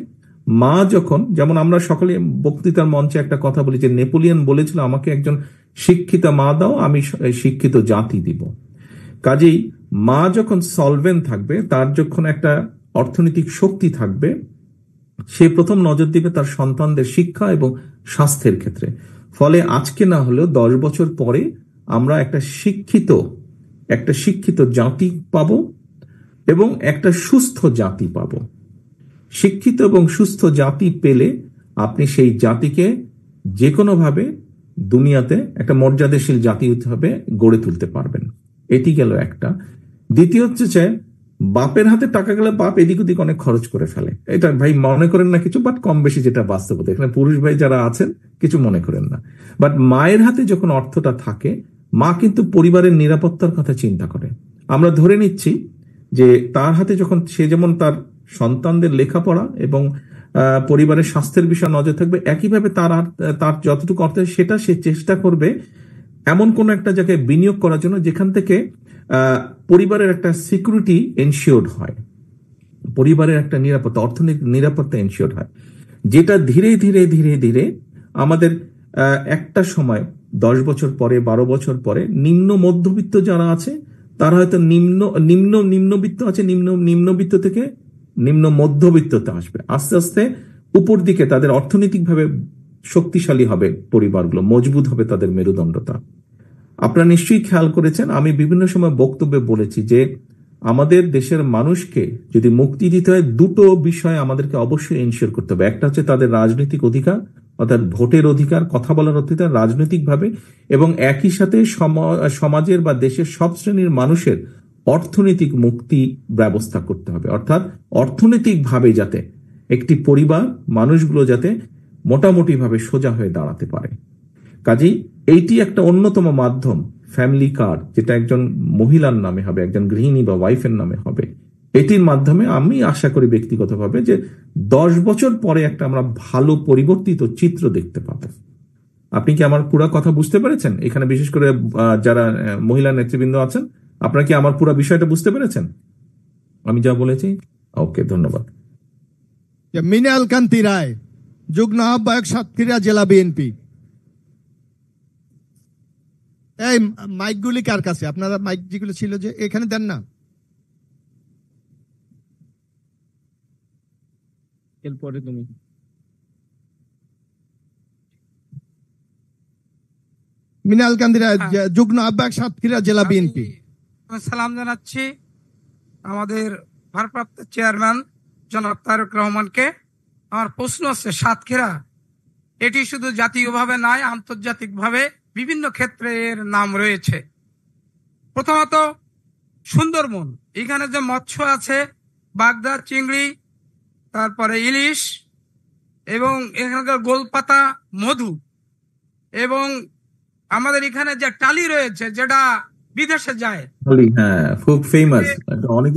মা যখন, যেমন আমরা সকলে বক্তৃতার মঞ্চে একটা কথা বলি যে নেপোলিয়ন বলেছিল, আমাকে একজন শিক্ষিত মা দাও, আমি শিক্ষিত জাতি দিব। কাজেই মা যখন সলভেন্ট থাকবে, তার যখন একটা অর্থনৈতিক শক্তি থাকবে, সে প্রথম নজর দিবে তার সন্তানদের শিক্ষা এবং স্বাস্থ্যের ক্ষেত্রে। ফলে আজকে না হলেও 10 বছর পরে আমরা একটা শিক্ষিত জাতি পাবো এবং একটা সুস্থ জাতি পাবো। শিক্ষিত এবং সুস্থ জাতি পেলে আপনি সেই জাতিকে যে কোনোভাবে দুনিয়াতে একটা মর্যাদাশীল জাতি হিসেবে গড়ে তুলতে পারবেন। এটি গেল একটা। দ্বিতীয় হচ্ছে যে বাপের হাতে টাকা গেলে বাপ এদিক ওদিক অনেক খরচ করে ফেলে। এটা ভাই মনে করেন না কিছু, বাট কম বেশি যেটা বাস্তবতা, এখানে পুরুষ ভাই যারা আছেন কিছু মনে করেন না। বাট মায়ের হাতে যখন অর্থটা থাকে, মা কিন্তু পরিবারের নিরাপত্তার কথা চিন্তা করে। আমরা ধরে নিচ্ছি যে তার হাতে যখন, সে যেমন তার সন্তানদের লেখাপড়া এবং পরিবারের স্বাস্থ্যের বিষয়ে নজর থাকবে, একইভাবে তার যতটুকু অর্থ সেটা সে চেষ্টা করবে এমন কোন একটা জায়গায় বিনিয়োগ করার জন্য যেখান থেকে পরিবারের একটা সিকিউরিটি এনশিওর্ড হয়, পরিবারের একটা নিরাপত্তা, অর্থনৈতিক নিরাপত্তা এনশিওর্ড হয়, যেটা ধীরে ধীরে ধীরে ধীরে আমাদের একটা সময় 10 বছর পরে, 12 বছর পরে নিম্ন মধ্যবিত্ত যারা আছে তারা হয়তো নিম্নবিত্ত আছে, নিম্নবিত্ত থেকে নিম্ন মধ্যবিত্ততে আসবে। আস্তে আস্তে উপর দিকে তাদের অর্থনৈতিকভাবে শক্তিশালী হবে, পরিবারগুলো মজবুত হবে, তাদের মেরুদণ্ডতা। আপনারা নিশ্চয়ই খেয়াল করেছেন, আমি বিভিন্ন সময় বক্তব্যে বলেছি যে আমাদের দেশের মানুষকে যদি মুক্তি দিতে হয়, দুটো বিষয় আমাদেরকে অবশ্যই এনশিওর করতে হবে। একটা হচ্ছে তাদের রাজনৈতিক অধিকার, অর্থাৎ ভোটের অধিকার, কথা বলার অধিকার রাজনৈতিকভাবে, এবং একই সাথে সমাজের বা দেশের সব শ্রেণীর মানুষের অর্থনৈতিক মুক্তি ব্যবস্থা করতে হবে। অর্থাৎ অর্থনৈতিকভাবে যাতে একটি পরিবার, মানুষগুলো যাতে মোটামুটি ভাবে সোজা হয়ে দাঁড়াতে পারে। কাজেই এইটি একটা অন্যতম মাধ্যম, ফ্যামিলি কার্ড, যেটা একজন মহিলার নামে হবে, একজন গৃহিণী বা ওয়াইফের নামে হবে। এটির মাধ্যমে আমি আশা করি ব্যক্তিগতভাবে যে 10 বছর পরে একটা আমরা ভালো পরিবর্তিত চিত্র দেখতে পাবো। আপনি কি আমার পুরো কথা বুঝতে পেরেছেন? এখানে বিশেষ করে যারা মহিলা নেতৃবৃন্দ আছেন, আপনারা কি আমার পুরো বিষয়টা বুঝতে পেরেছেন আমি যা বলেছি? ওকে, ধন্যবাদ। মৃণাল কান্তি রায়, যুগ্ম আহ্বায়ক, সাতক্ষীরা জেলা বিএনপি। এই মাইকগুলি কার কাছে? আপনারা মাইক যেগুলো ছিল যে এখানে দেন না। এরপরে তুমি মৃণাল কান্তি রায়, যুগ্ম আহ্বায়ক, সাতক্ষীরা জেলা বিএনপি। সালাম জানাচ্ছি আমাদের ভারপ্রাপ্ত চেয়ারম্যান জনাব তারেক রহমানকে। আমার প্রশ্ন আছে, সাতক্ষীরা এটি শুধু জাতীয়ভাবে নয়, আন্তর্জাতিকভাবে বিভিন্ন ক্ষেত্রে এর নাম রয়েছে। প্রথমত সুন্দরবন, এখানে যে মৎস্য আছে, বাগদা চিংড়ি, তারপরে ইলিশ, এবং এখানকার গোলপাতা, মধু, এবং আমাদের এখানে যে টালি রয়েছে যেটা বিদেশে যায়, হ্যাঁ, খুব ফেমাস, অনেক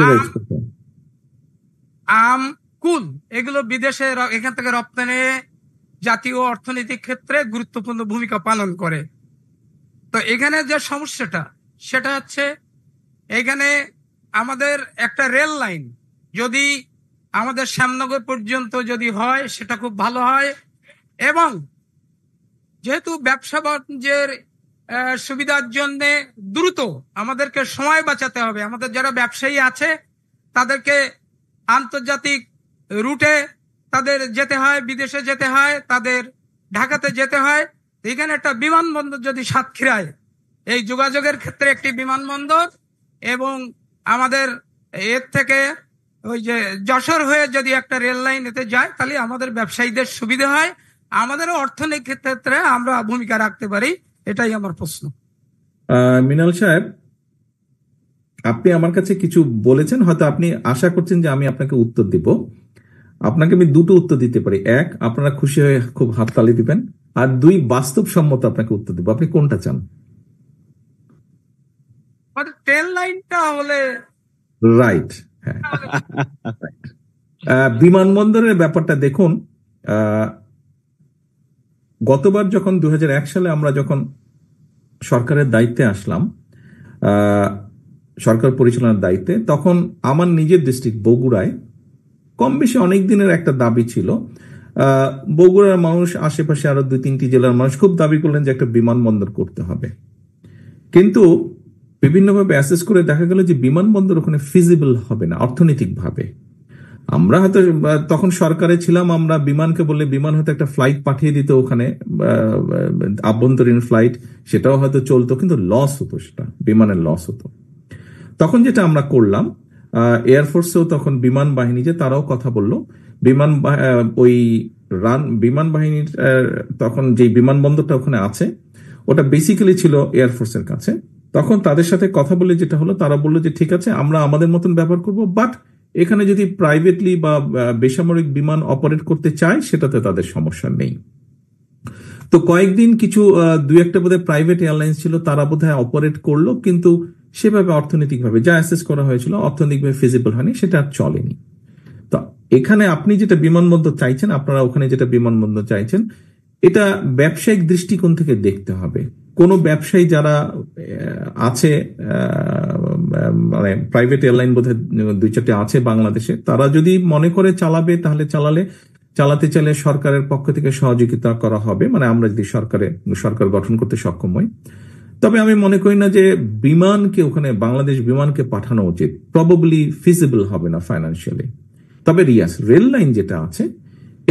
আম, কুল, এগুলো বিদেশে এখান থেকে রপ্তানি জাতীয় অর্থনৈতিক ক্ষেত্রে গুরুত্বপূর্ণ ভূমিকা পালন করে। তো এখানে যে সমস্যাটা সেটা হচ্ছে, এখানে আমাদের একটা রেল লাইন যদি আমাদের শ্যামনগর পর্যন্ত যদি হয় সেটা খুব ভালো হয়। এবং যেহেতু ব্যবসা বাণিজ্যের সুবিধার জন্য দ্রুত আমাদেরকে সময় বাঁচাতে হবে, আমাদের যারা ব্যবসায়ী আছে তাদেরকে আন্তর্জাতিক রুটে তাদের যেতে হয়, বিদেশে যেতে হয়, তাদের ঢাকাতে যেতে হয়। এখানে একটা বিমানবন্দর যদি সাতক্ষীরায়, এই যোগাযোগের ক্ষেত্রে একটি বিমানবন্দর, এবং আমাদের এর থেকে ওই যে যশোর হয়ে যদি একটা রেল লাইন এতে যায়, তাহলে আমাদের ব্যবসায়ীদের সুবিধা হয়, আমাদেরও অর্থনৈতিক ক্ষেত্রে আমরা ভূমিকা রাখতে পারি। এটাই আমার প্রশ্ন। মৃণাল সাহেব, আপনি আমার কাছে কিছু বলেছেন, হয়তো আপনি আশা করছেন যে আমি আপনাকে উত্তর দিব। আপনাকে আমি দুটো উত্তর দিতে পারি। এক, আপনারা খুশি হয়ে খুব হাততালি দিবেন, আর দুই, বাস্তবসম্মত আপনাকে উত্তর দিব। আপনি কোনটা চান? ট্রেন লাইনটা হলে রাইট। হ্যাঁ, বিমানবন্দরের ব্যাপারটা দেখুন, গতবার যখন 2001 সালে আমরা যখন সরকারের দায়িত্বে আসলাম, সরকার পরিচালনার দায়িত্বে, তখন আমার নিজের ডিস্ট্রিক্ট বগুড়ায় কম বেশি অনেক দিনের একটা দাবি ছিল। বগুড়ার মানুষ, আশেপাশে আরো 2-3টি জেলার মানুষ খুব দাবি করলেন যে একটা বিমানবন্দর করতে হবে। কিন্তু বিভিন্নভাবে অ্যাসেস করে দেখা গেল যে বিমানবন্দর ওখানে ফিজিবল হবে না অর্থনৈতিকভাবে। আমরা হয়তো তখন সরকারে ছিলাম, আমরা বিমানকে বললে বিমান হয়তো একটা ফ্লাইট পাঠিয়ে দিত ওখানে, আভ্যন্তরীণ ফ্লাইট, সেটাও হয়তো চলতো, কিন্তু লস হতো, সেটা বিমানের লস হতো। তখন যেটা আমরা করলাম, এয়ারফোর্সেও তখন বিমান বাহিনী যে তারাও কথা বললো, বিমান বাহিনীর তখন যে বিমানবন্দরটা ওখানে আছে ওটা বেসিক্যালি ছিল এয়ারফোর্সের কাছে। তখন তাদের সাথে কথা বলে যেটা হলো, তারা বললো যে ঠিক আছে আমরা আমাদের মতন ব্যবহার করব, বাট এখানে যদি প্রাইভেটলি বা বেসামরিক বিমান অপারেট করতে চায় সেটাতে তাদের সমস্যা নেই। তো কয়েকদিন কিছু 2-1টা বোধহয় প্রাইভেট এয়ারলাইন্স ছিল, তারা বোধহয় অপারেট করলো, কিন্তু সেভাবে অর্থনৈতিকভাবে যা অ্যাসেস করা হয়েছিল অর্থনৈতিকভাবে ফিজিবল হয়নি, সেটা আর চলেনি। তো এখানে আপনি যেটা বিমানবন্দর চাইছেন, আপনারা ওখানে যেটা বিমানবন্দর চাইছেন, এটা ব্যবসায়িক দৃষ্টিকোণ থেকে দেখতে হবে। কোন ব্যবসায়ী যারা আছে, মানে প্রাইভেট এয়ারলাইন বোধহয় 2-4টে আছে বাংলাদেশে, তারা যদি মনে করে চালাবে তাহলে চালাতে চাইলে সরকারের পক্ষ থেকে সহযোগিতা করা হবে, মানে আমরা যদি সরকার গঠন করতে সক্ষম হই। তবে আমি মনে করি না যে বিমানকে ওখানে, বাংলাদেশ বিমানকে পাঠানো উচিত, প্রবাবলি ফিজিবল হবে না ফাইন্যান্সিয়ালি। তবে রেল লাইন যেটা আছে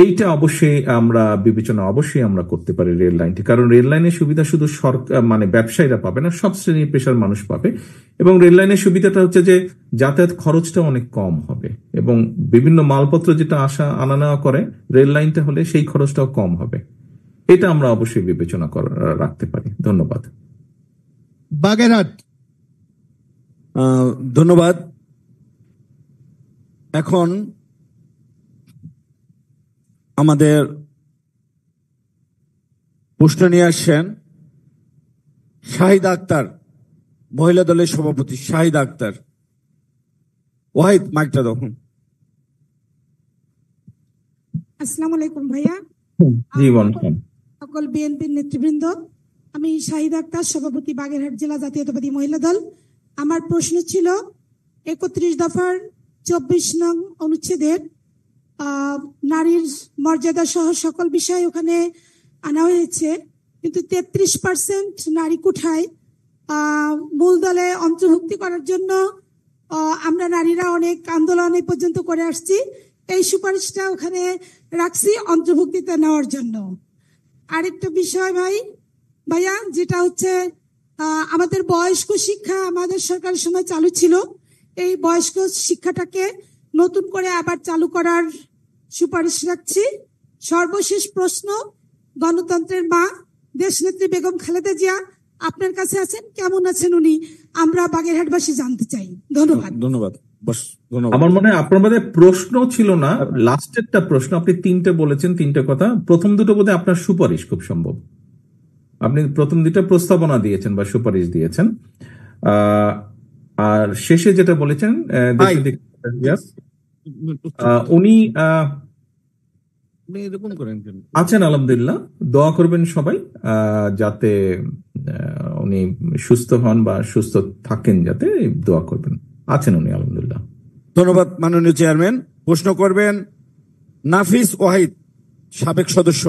এইটা অবশ্যই আমরা বিবেচনা আমরা করতে পারি রেল লাইনটি, কারণ রেল লাইনের সুবিধা শুধু সরকার মানে ব্যবসায়ীরা পাবে না, সব শ্রেণীর পেশার মানুষ পাবে। এবং রেল লাইনের সুবিধাটা হচ্ছে যে যাতায়াত খরচটা অনেক কম হবে, এবং বিভিন্ন মালপত্র যেটা আনা নেওয়া করে রেল লাইনটা হলে সেই খরচটাও কম হবে। এটা আমরা অবশ্যই বিবেচনা রাখতে পারি। ধন্যবাদ। বাগেরহাট। ধন্যবাদ। এখন আমাদের প্রশ্ন নিয়ে আসছেন শাহিদা আক্তার, মহিলা দলের সভাপতি শাহিদা আক্তার। ওয়াহিদ, মাইকটা দেখুন। আসসালামু আলাইকুম ভাইয়া, সকল বিএনপির নেতৃবৃন্দ। আমি শাহিদা আক্তার, সভাপতি বাগেরহাট জেলা জাতীয়তাবাদী মহিলা দল। আমার প্রশ্ন ছিল 31 দফার 24 নং অনুচ্ছেদের নারীর মর্যাদা সহ সকল বিষয় ওখানে আনা হয়েছে, কিন্তু 33% নারী কোঠায় মূল দলে অন্তর্ভুক্তি করার জন্য আমরা নারীরা অনেক আন্দোলন পর্যন্ত করে আসছি। এই সুপারিশটা ওখানে রাখছি অন্তর্ভুক্তিতে নেওয়ার জন্য। আরেকটা বিষয় ভাইয়া, যেটা হচ্ছে আমাদের বয়স্ক শিক্ষা আমাদের সরকারের সময় চালু ছিল, এই বয়স্ক শিক্ষাটাকে নতুন করে আবার চালু করার সুপারিশ রাখছি। সর্বশেষ প্রশ্ন, গণতন্ত্রের মা দেশনেত্রী বেগম খালেদা জিয়া আপনার কাছে আছেন, কেমন আছেন উনি, আমরা বাগেরহাটবাসী জানতে চাই। ধন্যবাদ। ধন্যবাদ। আমার মনে হয় আপনার মধ্যে প্রশ্ন ছিল না, লাস্টেরটা প্রশ্ন। আপনি 3টে বলেছেন, 3টে কথা। প্রথম দুটো বোধহয় আপনার সুপারিশ, খুব সম্ভব আপনি প্রথম 2টা প্রস্তাবনা দিয়েছেন বা সুপারিশ দিয়েছেন। আর শেষে যেটা বলেছেন উনি এরকম করেন আছেন, আলহামদুলিল্লাহ। দোয়া করবেন সবাই যাতে উনি সুস্থ হন বা সুস্থ থাকেন, যাতে দোয়া করবেন। আছেন উনি, আলহামদুলিল্লাহ। ধন্যবাদ মাননীয় চেয়ারম্যান। প্রশ্ন করবেন নাফিস ওয়াহিদ, সাবেক সদস্য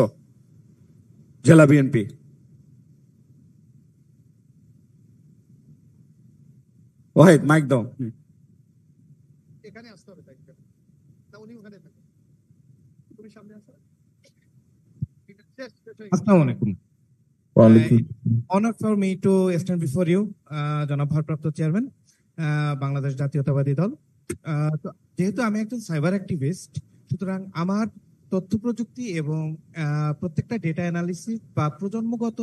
জেলা বিএনপি। ওয়াহিদ, মাইক দাও। এখানে আসতে হবে, উনি ওখানে থাকেন, তুমি সামনে আসো। আসসালামু আলাইকুম। Honor for me to stand before you, জনাব ভারপ্রাপ্ত চেয়ারম্যান, বাংলাদেশ জাতীয়তাবাদী দল। তো যেহেতু আমি একজন সাইবার অ্যাক্টিভিস্ট, সুতরাং আমার তথ্য প্রযুক্তি এবং প্রত্যেকটা ডেটা অ্যানালিসিস বা প্রজন্মগত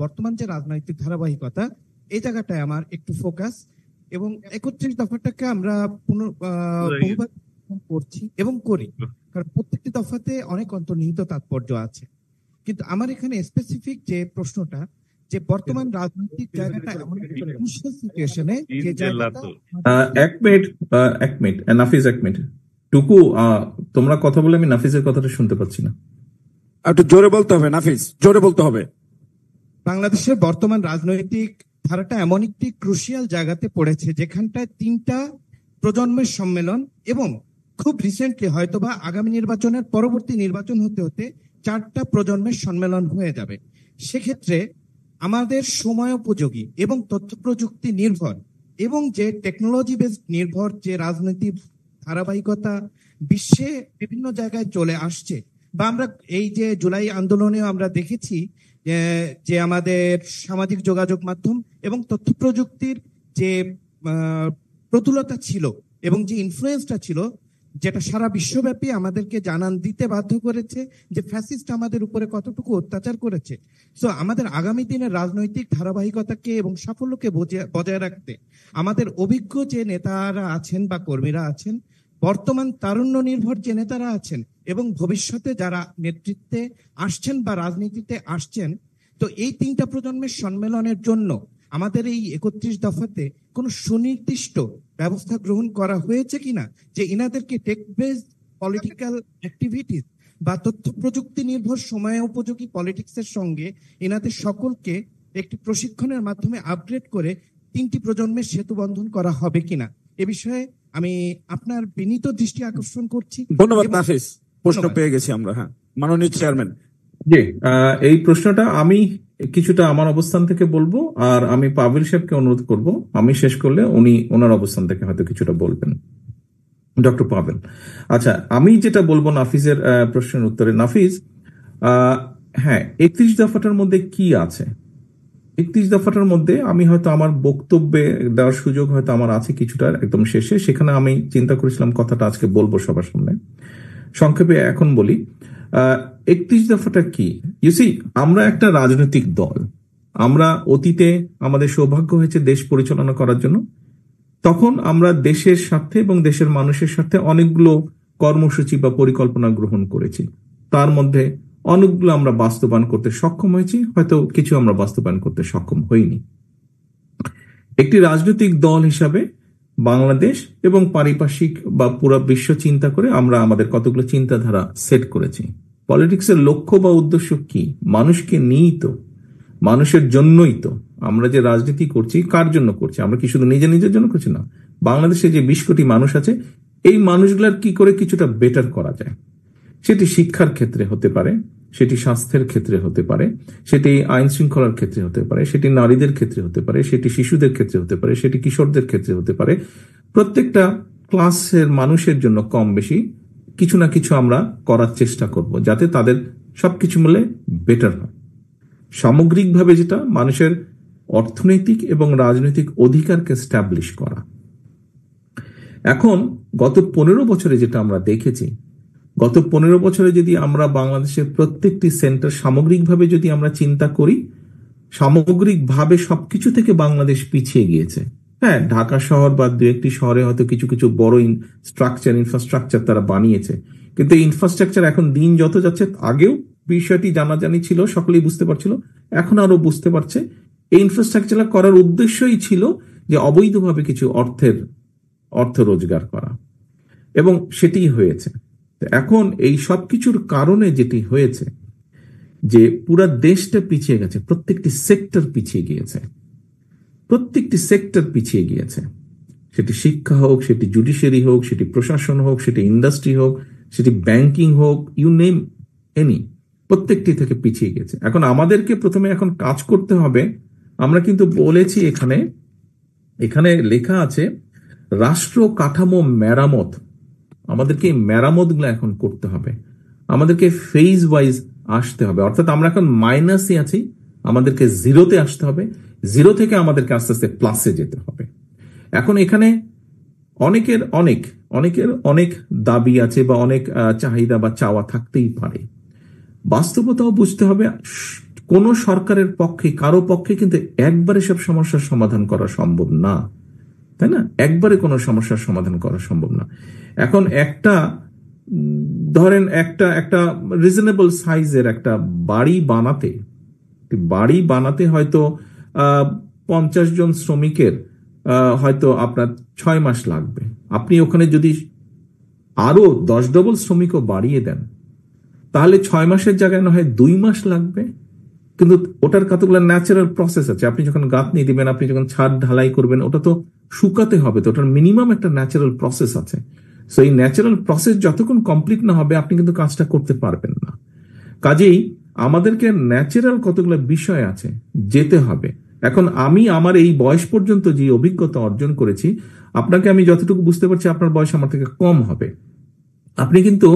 বর্তমান যে রাজনৈতিক ধারাবাহিকতা, এই জায়গাটায় আমার একটু ফোকাস। এবং 31 দফাটাকে আমরা বহুবার করছি এবং করি, কারণ প্রত্যেকটি দফাতে অনেক অন্তর্নিহিত তাৎপর্য আছে। কিন্তু আমার এখানে স্পেসিফিক যে প্রশ্নটা, যে বর্তমান রাজনৈতিক জায়গাটা এমন একটা ক্রুশিয়াল সিচুয়েশনে, যে জায়গাটা এক মিনিট নাফিস, এক মিনিট টুকু তোমরা কথা বলে আমি নাফিসের কথাটা শুনতে পাচ্ছি না। একটু জোরে বলতে হবে নাফিস, জোরে বলতে হবে। বাংলাদেশের বর্তমান রাজনৈতিক ধারাটা এমন একটি ক্রুশিয়াল জায়গাতে পড়েছে, যেখানটায় 3টা প্রজন্মের সম্মেলন এবং খুব রিসেন্টলি হয়তোবা আগামী নির্বাচনের পরবর্তী নির্বাচন হতে হতে 4টা প্রজন্মের সম্মেলন হয়ে যাবে। সেক্ষেত্রে আমাদের সময়োপযোগী এবং তথ্য প্রযুক্তি নির্ভর এবং যে টেকনোলজি বেসড নির্ভর যে রাজনৈতিক ধারাবাহিকতা বিশ্বে বিভিন্ন জায়গায় চলে আসছে, বা আমরা এই যে জুলাই আন্দোলনেও আমরা দেখেছি যে আমাদের সামাজিক যোগাযোগ মাধ্যম এবং তথ্য প্রযুক্তির যে প্রতুলতা ছিল এবং যে ইনফ্লুয়েন্সটা ছিল, যেটা সারা বিশ্বব্যাপী আমাদেরকে জানান দিতে বাধ্য করেছে যে ফ্যাসিস্ট আমাদের উপরে কতটুকু অত্যাচার করেছে। সো আমাদের আগামী দিনের রাজনৈতিক ধারাবাহিকতাকে এবং সাফল্যকে বজায় রাখতে আমাদের অভিজ্ঞ যে নেতারা আছেন বা কর্মীরা আছেন, বর্তমান তারুণ্য নির্ভর যে নেতারা আছেন এবং ভবিষ্যতে যারা নেতৃত্বে আসছেন বা রাজনীতিতে আসছেন, তো এই 3টা প্রজন্মের সম্মেলনের জন্য আমাদের এই 31 দফাতে কোনো সুনির্দিষ্ট ব্যবস্থা গ্রহণ করা হয়েছে কিনা যে ইনাদেরকে টেক বেসড পলিটিক্যাল অ্যাক্টিভিটিস বা তথ্য প্রযুক্তি নির্ভর সময়োপযোগী পলিটিক্সের সঙ্গে এনাদের সকলকে একটি প্রশিক্ষণের মাধ্যমে আপগ্রেড করে 3টি প্রজন্মের সেতু বন্ধন করা হবে কিনা, এ বিষয়ে আমি আপনার বিনীত দৃষ্টি আকর্ষণ করছি। ধন্যবাদ নাফিস, প্রশ্ন পেয়ে গেছি আমরা। হ্যাঁ, মাননীয় চেয়ারম্যান। জি, এই প্রশ্নটা আমি কিছুটা আমার অবস্থান থেকে বলবো, আর আমি পাভেল সাহেবকে অনুরোধ করব আমি শেষ করলে উনি ওনার অবস্থান থেকে হয়তো কিছুটা বলবেন। ডক্টর পাভেল, আচ্ছা, আমি যেটা বলবো নাফিজের প্রশ্নের উত্তরে, নাফিজ, হ্যাঁ, 31 দফাটার মধ্যে কি আছে? 31 দফাটার মধ্যে আমি হয়তো আমার বক্তব্যে দেওয়ার সুযোগ হয়তো আমার আছে কিছুটা একদম শেষে, সেখানে আমি চিন্তা করেছিলাম কথাটা আজকে বলবো সবার সামনে। সংক্ষেপে এখন বলি, 31 দফাটা কি? ইউসি, আমরা একটা রাজনৈতিক দল, আমরা অতীতে আমাদের সৌভাগ্য হয়েছে দেশ পরিচালনা করার জন্য, তখন আমরা দেশের স্বার্থে এবং দেশের মানুষের স্বার্থে অনেকগুলো কর্মসূচি বা পরিকল্পনা গ্রহণ করেছি। তার মধ্যে অনেকগুলো আমরা বাস্তবায়ন করতে সক্ষম হয়েছি, হয়তো কিছু আমরা বাস্তবায়ন করতে সক্ষম হইনি। একটি রাজনৈতিক দল হিসাবে বাংলাদেশ এবং পারিপার্শ্বিক বা পুরো বিশ্ব চিন্তা করে আমরা আমাদের কতগুলো চিন্তাধারা সেট করেছি। পলিটিক্সের লক্ষ্য বা উদ্দেশ্য কি? মানুষকে নিয়েই তো, মানুষের জন্যই তো আমরা যে রাজনীতি করছি। কার জন্য করছি? আমরা কি শুধু নিজের জন্য করছি? না, বাংলাদেশে যে 20 কোটি মানুষ আছে, এই মানুষগুলার কি করে কিছুটা বেটার করা যায়, সেটি শিক্ষার ক্ষেত্রে হতে পারে, সেটি স্বাস্থ্যের ক্ষেত্রে হতে পারে, সেটি আইন শৃঙ্খলার ক্ষেত্রে হতে পারে, সেটি নারীদের ক্ষেত্রে হতে পারে, সেটি শিশুদের ক্ষেত্রে হতে পারে, সেটি কিশোরদের ক্ষেত্রে হতে পারে। প্রত্যেকটা ক্লাসের মানুষের জন্য কম বেশি কিছু না কিছু আমরা করার চেষ্টা করব, যাতে তাদের সবকিছু মিলে বেটার হয়। সামগ্রিকভাবে যেটা মানুষের অর্থনৈতিক এবং রাজনৈতিক অধিকারকে স্ট্যাবলিশ করা। এখন গত 15 বছরে যেটা আমরা দেখেছি, গত 15 বছরে যদি আমরা বাংলাদেশের প্রত্যেকটি সেন্টার সামগ্রিকভাবে যদি আমরা চিন্তা করি, সামগ্রিকভাবে সবকিছু থেকে বাংলাদেশ পিছিয়ে গিয়েছে। হ্যাঁ, ঢাকা শহর বা 2-1টি শহরে হয়তো কিছু কিছু বড় ইনফ্রাস্ট্রাকচার তারা বানিয়েছে, কিন্তু ইনফ্রাস্ট্রাকচার এখন দিন যত যাচ্ছে, আগেও বিষয়টি জানাজানি ছিল, সকলেই বুঝতে পারছিল, এখন আরো বুঝতে পারছে। এই ইনফ্রাস্ট্রাকচার করার উদ্দেশ্যই ছিল যে অবৈধভাবে কিছু অর্থ রোজগার করা, এবং সেটিই হয়েছে। এখন এই সবকিছুর কারণে যেটি হয়েছে যে পুরা দেশটা পিছিয়ে গেছে, প্রত্যেকটি সেক্টর পিছিয়ে গিয়েছে, প্রত্যেকটি সেক্টর পিছিয়ে গিয়েছে। সেটি শিক্ষা হোক, সেটি জুডিশিয়ারি হোক, সেটি প্রশাসন হোক, সেটি ইন্ডাস্ট্রি হোক, সেটি ব্যাংকিং হোক, ইউ নেম এনি, প্রত্যেকটি থেকে পিছিয়ে গেছে। এখন আমাদেরকে প্রথমে এখন কাজ করতে হবে। আমরা কিন্তু বলেছি, এখানে লেখা আছে রাষ্ট্র কাঠামো মেরামত। আমাদেরকে এই মেরামত গুলো এখন করতে হবে, আমাদেরকে ফেজ ওয়াইজ আসতে হবে। অর্থাৎ আমরা এখন মাইনাসে আছি, আমাদেরকে জিরোতে আসতে হবে, জিরো থেকে আমাদেরকে আস্তে আস্তে প্লাসে যেতে হবে। এখন এখানে অনেকের অনেক দাবি আছে বা অনেক চাহিদা বা চাওয়া থাকতেই পারে। বাস্তবতাও বুঝতে হবে, কোন সরকারের পক্ষে, কারো পক্ষে কিন্তু একবারে সব সমস্যার সমাধান করা সম্ভব না, তাই না? একবারে কোনো সমস্যার সমাধান করা সম্ভব না। এখন ধরেন একটা রিজনেবল সাইজের একটা বাড়ি বানাতে হয়তো 50 জন শ্রমিকের হয়তো আপনার 6 মাস লাগবে। আপনি ওখানে যদি আরো 10 ডবল শ্রমিকও বাড়িয়ে দেন, তাহলে 6 মাসের জায়গায় না হয় 2 মাস লাগবে। কিন্তু ওটার কতগুলো ন্যাচারাল প্রসেস আছে। আপনি যখন গাঁথনি দিবেন, আপনি যখন ছাদ ঢালাই করবেন, ওটা তো শুকাতে হবে, তো ওটার মিনিমাম একটা ন্যাচারাল প্রসেস আছে। সো এই ন্যাচারাল প্রসেস যতক্ষণ কমপ্লিট না হবে, আপনি কিন্তু কাজটা করতে পারবেন না। কাজেই আমাদেরকে ন্যাচারাল কতগুলো বিষয় আছে, যেতে হবে। এখন আমি আমার এই বয়স পর্যন্ত যে অভিজ্ঞতা অর্জন করেছি, আপনাকে আমি যতটুকু বুঝতে পারছি আপনার বয়স আমার থেকে কম হবে। আপনি কিন্তু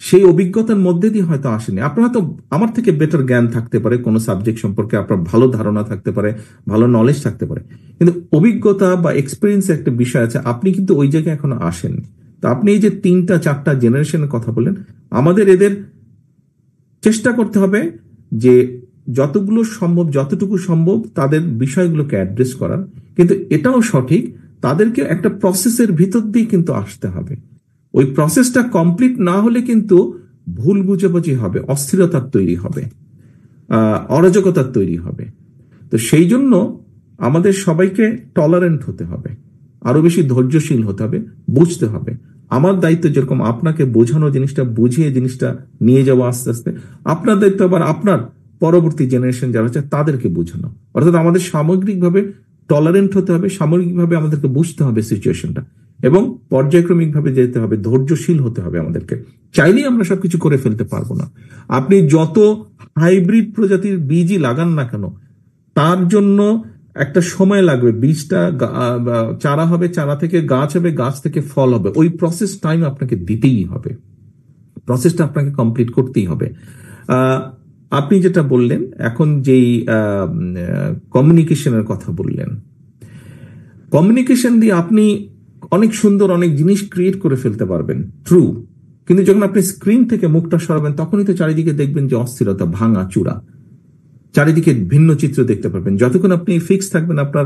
সেই অভিজ্ঞতার মধ্যে দিয়ে হয়তো আসেনি। আপনার হয়তো আমার থেকে বেটার জ্ঞান থাকতে পারে কোনো সাবজেক্ট সম্পর্কে, আপনার ভালো ধারণা থাকতে পারে, ভালো নলেজ থাকতে পারে, কিন্তু অভিজ্ঞতা বা এক্সপিরিয়েন্স একটা বিষয় আছে, আপনি কিন্তু ওই জায়গায় এখনো আসেননি। তো আপনি এই যে 3-4টা জেনারেশনের কথা বললেন, আমাদের এদের চেষ্টা করতে হবে যে যতটুকু সম্ভব তাদের বিষয়গুলোকে অ্যাড্রেস করার, কিন্তু এটাও সঠিক তাদেরকে একটা প্রসেসের ভিতর দিয়ে কিন্তু আসতে হবে। ওই প্রসেসটা কমপ্লিট না হলে কিন্তু ভুল বুঝাবুঝি হবে, অস্থিরতার তৈরি হবে, অরাজকতার তৈরি হবে। তো সেই জন্য আমাদের সবাইকে টলারেন্ট হতে হবে, আরো বেশি ধৈর্যশীল হতে হবে, বুঝতে হবে। আমার দায়িত্ব যেরকম আপনাকে বোঝানো, জিনিসটা বুঝিয়ে জিনিসটা নিয়ে যাওয়া আস্তে আস্তে, আপনার দায়িত্ব আবার আপনার পরবর্তী জেনারেশন যারা আছে তাদেরকে বোঝানো। অর্থাৎ আমাদের সামগ্রিকভাবে টলারেন্ট হতে হবে, সামগ্রিকভাবে আমাদেরকে বুঝতে হবে সিচুয়েশনটা, এবং পর্যায়ক্রমিকভাবে যেতে হবে, ধৈর্যশীল হতে হবে আমাদেরকে। চাইলেই আমরা সবকিছু করে ফেলতে পারবো না। আপনি যত হাইব্রিড প্রজাতির বীজই লাগান না কেন, তার জন্য একটা সময় লাগবে। বীজটা চারা হবে, চারা থেকে গাছ হবে, গাছ থেকে ফল হবে। ওই প্রসেস টাইম আপনাকে দিতেই হবে, প্রসেসটা আপনাকে কমপ্লিট করতেই হবে। আপনি যেটা বললেন এখন, যেই কমিউনিকেশনের কথা বললেন, কমিউনিকেশন দিয়ে আপনি অনেক সুন্দর অনেক জিনিস ক্রিয়েট করে ফেলতে পারবেন, ট্রু। কিন্তু যখন আপনি স্ক্রিন থেকে মুখটা সরাবেন, তখনই তো চারিদিকে দেখবেন যে অস্থিরতা, ভাঙা চূড়া, চারিদিকে ভিন্ন চিত্র দেখতে পারবেন। যতক্ষণ আপনি ফিক্স থাকবেন, আপনার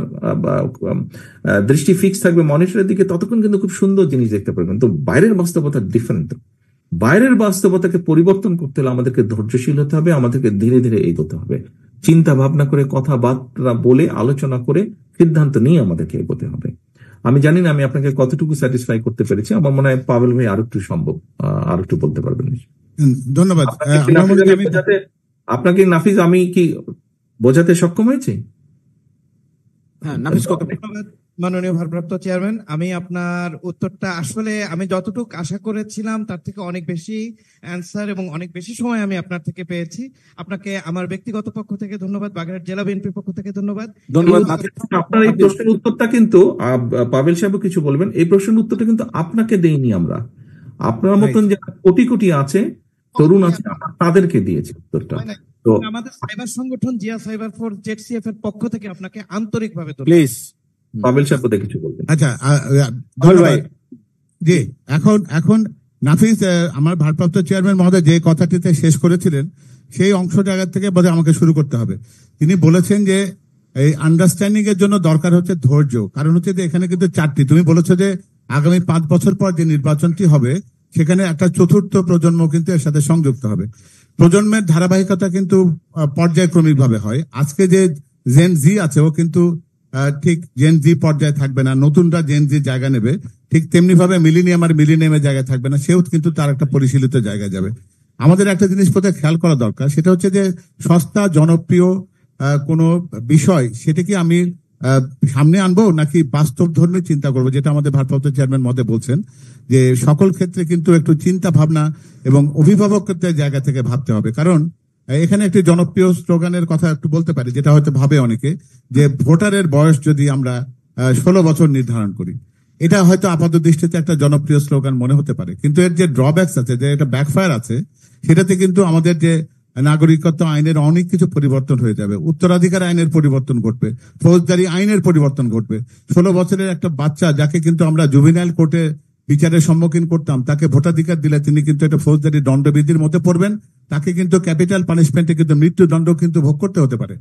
দৃষ্টি ফিক্স থাকবে মনিটরের দিকে, ততক্ষণ কিন্তু খুব সুন্দর জিনিস দেখতে পারবেন। তো বাইরের বাস্তবতা ডিফারেন্ট। বাইরের বাস্তবতাকে পরিবর্তন করতে হলে আমাদেরকে ধৈর্যশীল হতে হবে, আমাদেরকে ধীরে ধীরে এগোতে হবে, চিন্তা ভাবনা করে, কথাবার্তা বলে, আলোচনা করে, সিদ্ধান্ত নিয়ে আমাদেরকে এগোতে হবে। আমি জানি না আমি আপনাকে কতটুকু স্যাটিসফাই করতে পেরেছি। আমার মনে হয় পাভেল ভাই আরো একটু সম্ভব আরো একটু বলতে পারবেন। ধন্যবাদ আপনাকে। নাফিজ, আমি কি বোঝাতে সক্ষম হয়েছি? হ্যাঁ, নাফিজ মাননীয় ভারপ্রাপ্ত চেয়ারম্যান, আমি আপনার উত্তরটা আসলে আমি যতটুকু আশা করেছিলাম তার থেকে অনেক বেশি অ্যান্সার এবং অনেক বেশি সময় আমি আপনার থেকে পেয়েছি। আপনাকে আমার ব্যক্তিগত পক্ষ থেকে ধন্যবাদ, বাগেরহাট জেলা বিএনপির পক্ষ থেকে ধন্যবাদ। আপনার এই প্রশ্নের উত্তরটা কিন্তু পাভেল সাহেব কিছু বলবেন, এই প্রশ্নের উত্তরটা কিন্তু আপনাকে দেইনি আমরা, আপনার মতন যে কোটি কোটি আছে, তরুণ আছে, তাদেরকে দিয়েছি উত্তরটা। তো আমাদের সাইবার সংগঠন জিয়া সাইবার ফোর্স জেডসিএফ এর পক্ষ থেকে আপনাকে আন্তরিকভাবে প্লিজ পাভেল সাহেব কিছু বলবেন। আচ্ছা, জি, এখন নাফিস, আমার ভারপ্রাপ্ত চেয়ারম্যান মহোদয় যে কথাটিতে শেষ করেছিলেন, সেই অংশটা আগের থেকে বোধহয় আমাকে শুরু করতে হবে। তিনি বলেছেন যে এই আন্ডারস্ট্যান্ডিং এর জন্য দরকার হচ্ছে ধৈর্য। কারণ হচ্ছে যে এখানে কিন্তু 4টি, তুমি বলেছো যে আগামী 5 বছর পর যে নির্বাচনটি হবে, সেখানে একটা চতুর্থ প্রজন্ম কিন্তু এর সাথে সংযুক্ত হবে। প্রজন্মের ধারাবাহিকতা কিন্তু পর্যায়ক্রমিক ভাবে হয়। আজকে যে জেন জি আছে, ও কিন্তু ঠিক জেন জি পর্যায়ে থাকবে না, নতুনরা জেন জি জায়গা নেবে। ঠিক তেমনি ভাবে মিলিনিয়াম আর মিলিনিয়ামের জায়গায় থাকবে না, সেও কিন্তু তার একটা পরিশীলিত জায়গায় যাবে। আমাদের একটা জিনিস প্রতি খেয়াল করা দরকার, সেটা হচ্ছে যে সস্তা জনপ্রিয় কোনো বিষয়, সেটা কি আমি সামনে আনবো নাকি বাস্তব ধর্মী চিন্তা করবো, যেটা আমাদের ভারপ্রাপ্ত চেয়ারম্যান মহোদয় বলছেন যে সকল ক্ষেত্রে কিন্তু একটু চিন্তা ভাবনা এবং অভিভাবকত্বের জায়গা থেকে ভাবতে হবে। কারণ এখানে একটি জনপ্রিয় স্লোগানের কথা একটু বলতে পারি, যেটা হয়তো ভাবে অনেকে, যে ভোটারের বয়স যদি আমরা 16 বছর নির্ধারণ করি, এটা হয়তো আপাত দৃষ্টিতে একটা জনপ্রিয় স্লোগান মনে হতে পারে, কিন্তু এর যে ড্রব্যাকস আছে, যে এটা ব্যাকফায়ার আছে, সেটাতে কিন্তু আমাদের যে নাগরিকত্ব আইনের অনেক কিছু পরিবর্তন হয়ে যাবে, উত্তরাধিকার আইনের পরিবর্তন ঘটবে, ফৌজদারি আইনের পরিবর্তন ঘটবে। 16 বছরের একটা বাচ্চা, যাকে কিন্তু আমরা জুভেনাইল কোর্টে বিচারের সম্মুখীন করতাম, তাকে ভোটাধিকার দিলে তিনি কিন্তু একটা ফৌজদারি দণ্ডবিধির মধ্যে পড়বেন, তাকে কিন্তু ক্যাপিটাল পানিশমেন্টে কিন্তু মৃত্যুদণ্ড কিন্তু ভোগ করতে হতে পারে।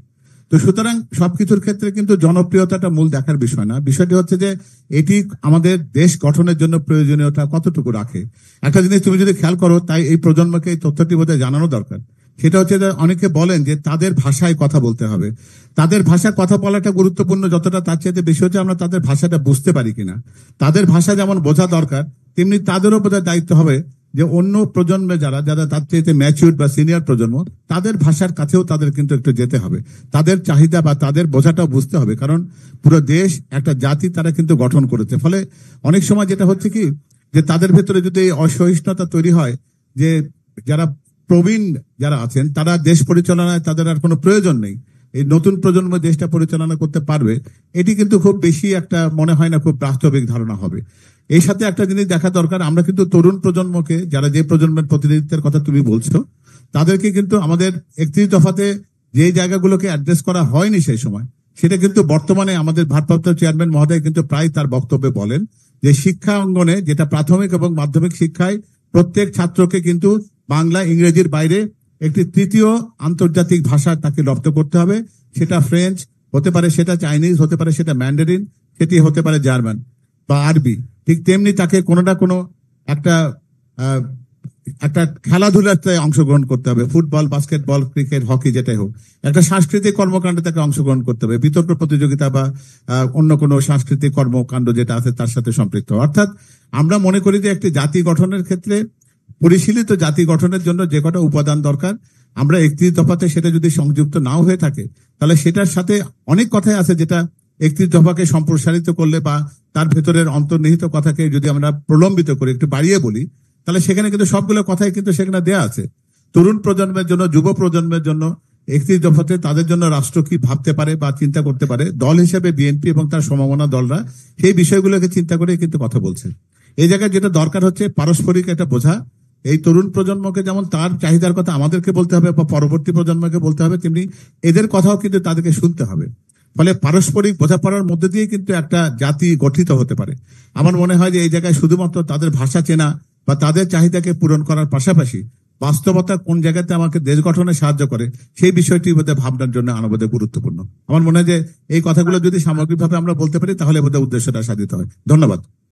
তো সুতরাং সবকিছুর ক্ষেত্রে কিন্তু জনপ্রিয়তাটা মূল দেখার বিষয় না, বিষয়টি হচ্ছে যে এটি আমাদের দেশ গঠনের জন্য প্রয়োজনীয়তা কতটুকু রাখে। একটা জিনিস তুমি যদি খেয়াল করো, তাই এই প্রজন্মকে এই তথ্যটি বোধহয় জানানো দরকার। সেটা হচ্ছে যে অনেকে বলেন যে তাদের ভাষায় কথা বলতে হবে, তাদের ভাষায় কথা বলাটা গুরুত্বপূর্ণ যতটা, তার চেয়ে বেশি হচ্ছে আমরা তাদের ভাষাটা বুঝতে পারি কিনা। তাদের ভাষা যেমন বোঝা দরকার, তেমনি তাদেরও বোঝার দায়িত্ব হবে যে অন্য প্রজন্মে যারা তার চেয়ে ম্যাচিউর বা সিনিয়র প্রজন্ম, তাদের ভাষার কাছেও তাদের কিন্তু একটু যেতে হবে, তাদের চাহিদা বা তাদের বোঝাটাও বুঝতে হবে। কারণ পুরো দেশ, একটা জাতি তারা কিন্তু গঠন করেছে। ফলে অনেক সময় যেটা হচ্ছে কি, যে তাদের ভেতরে যদি অসহিষ্ণুতা তৈরি হয়, যে যারা প্রবীণ যারা আছেন তারা দেশ পরিচালনায় তাদের আর কোনো প্রয়োজন নেই, এই নতুন প্রজন্ম দেশটা পরিচালনা করতে পারবে, এটি কিন্তু খুব বেশি একটা মনে হয় না খুব বাস্তবিক ধারণা হবে। এই সাথে একটা জিনিস দেখা দরকার, আমরা কিন্তু তরুণ প্রজন্মকে, যারা যে প্রজন্মের প্রতিনিধিত্বের কথা তুমি বলছো, তাদেরকে কিন্তু আমাদের 31 দফাতে যে জায়গাগুলোকে অ্যাড্রেস করা হয়নি সেই সময়, সেটা কিন্তু বর্তমানে আমাদের ভারপ্রাপ্ত চেয়ারম্যান মহোদয় কিন্তু প্রায় তার বক্তব্যে বলেন যে শিক্ষা অঙ্গনে, যেটা প্রাথমিক এবং মাধ্যমিক শিক্ষায় প্রত্যেক ছাত্রকে কিন্তু বাংলা ইংরেজির বাইরে একটি তৃতীয় আন্তর্জাতিক ভাষা তাকে রপ্ত করতে হবে। সেটা ফ্রেঞ্চ হতে পারে, সেটা চাইনিজ হতে পারে, সেটা ম্যান্ডারিন, সেটি হতে পারে জার্মান বা আরবি। ঠিক তেমনি তাকে কোনো না কোনো একটা খেলাধুলাতে অংশগ্রহণ করতে হবে, ফুটবল, বাস্কেটবল, ক্রিকেট, হকি, যেটাই হোক। একটা সাংস্কৃতিক কর্মকাণ্ডে তাকে অংশগ্রহণ করতে হবে, বিতর্ক প্রতিযোগিতা বা অন্য কোনো সাংস্কৃতিক কর্মকাণ্ড যেটা আছে তার সাথে সম্পৃক্ত। অর্থাৎ আমরা মনে করি যে একটি জাতি গঠনের ক্ষেত্রে, পরিশীলিত জাতি গঠনের জন্য যে কটা উপাদান দরকার, আমরা 31 দফাতে সেটা যদি সংযুক্ত নাও হয়ে থাকে, তাহলে সেটার সাথে অনেক কথাই আছে যেটা 31 দফাকে সম্প্রসারিত করলে বা তার ভেতরের অন্তর্নিহিত কথাকে যদি আমরা প্রলম্বিত করি, একটু বাড়িয়ে বলি, তাহলে সেখানে কিন্তু সবগুলো কথাই কিন্তু সেখানে দেয়া আছে। তরুণ প্রজন্মের জন্য, যুব প্রজন্মের জন্য 31 দফাতে তাদের জন্য রাষ্ট্র কি ভাবতে পারে বা চিন্তা করতে পারে, দল হিসেবে বিএনপি এবং তার সমমনা দলরা সেই বিষয়গুলোকে চিন্তা করে কিন্তু কথা বলছে। এই জায়গায় যেটা দরকার হচ্ছে পারস্পরিক এটা বোঝা। এই তরুণ প্রজন্মকে যেমন তার চাহিদার কথা আমাদেরকে বলতে হবে বা পরবর্তী প্রজন্মকে বলতে হবে, তেমনি এদের কথাও কিন্তু তাদেরকে শুনতে হবে। ফলে পারস্পরিক বোঝাপড়ার মধ্যে দিয়ে কিন্তু একটা জাতি গঠিত হতে পারে। আমার মনে হয় যে এই জায়গায় শুধুমাত্র তাদের ভাষা চেনা বা তাদের চাহিদাকে পূরণ করার পাশাপাশি বাস্তবতা কোন জায়গাতে আমাকে দেশ গঠনে সাহায্য করে সেই বিষয়টি বোধহয় ভাবনার জন্য বোধহয় গুরুত্বপূর্ণ। আমার মনে হয় যে এই কথাগুলো যদি সামগ্রিকভাবে আমরা বলতে পারি তাহলে বোধহয় উদ্দেশ্যটা সাধিত হয়। ধন্যবাদ।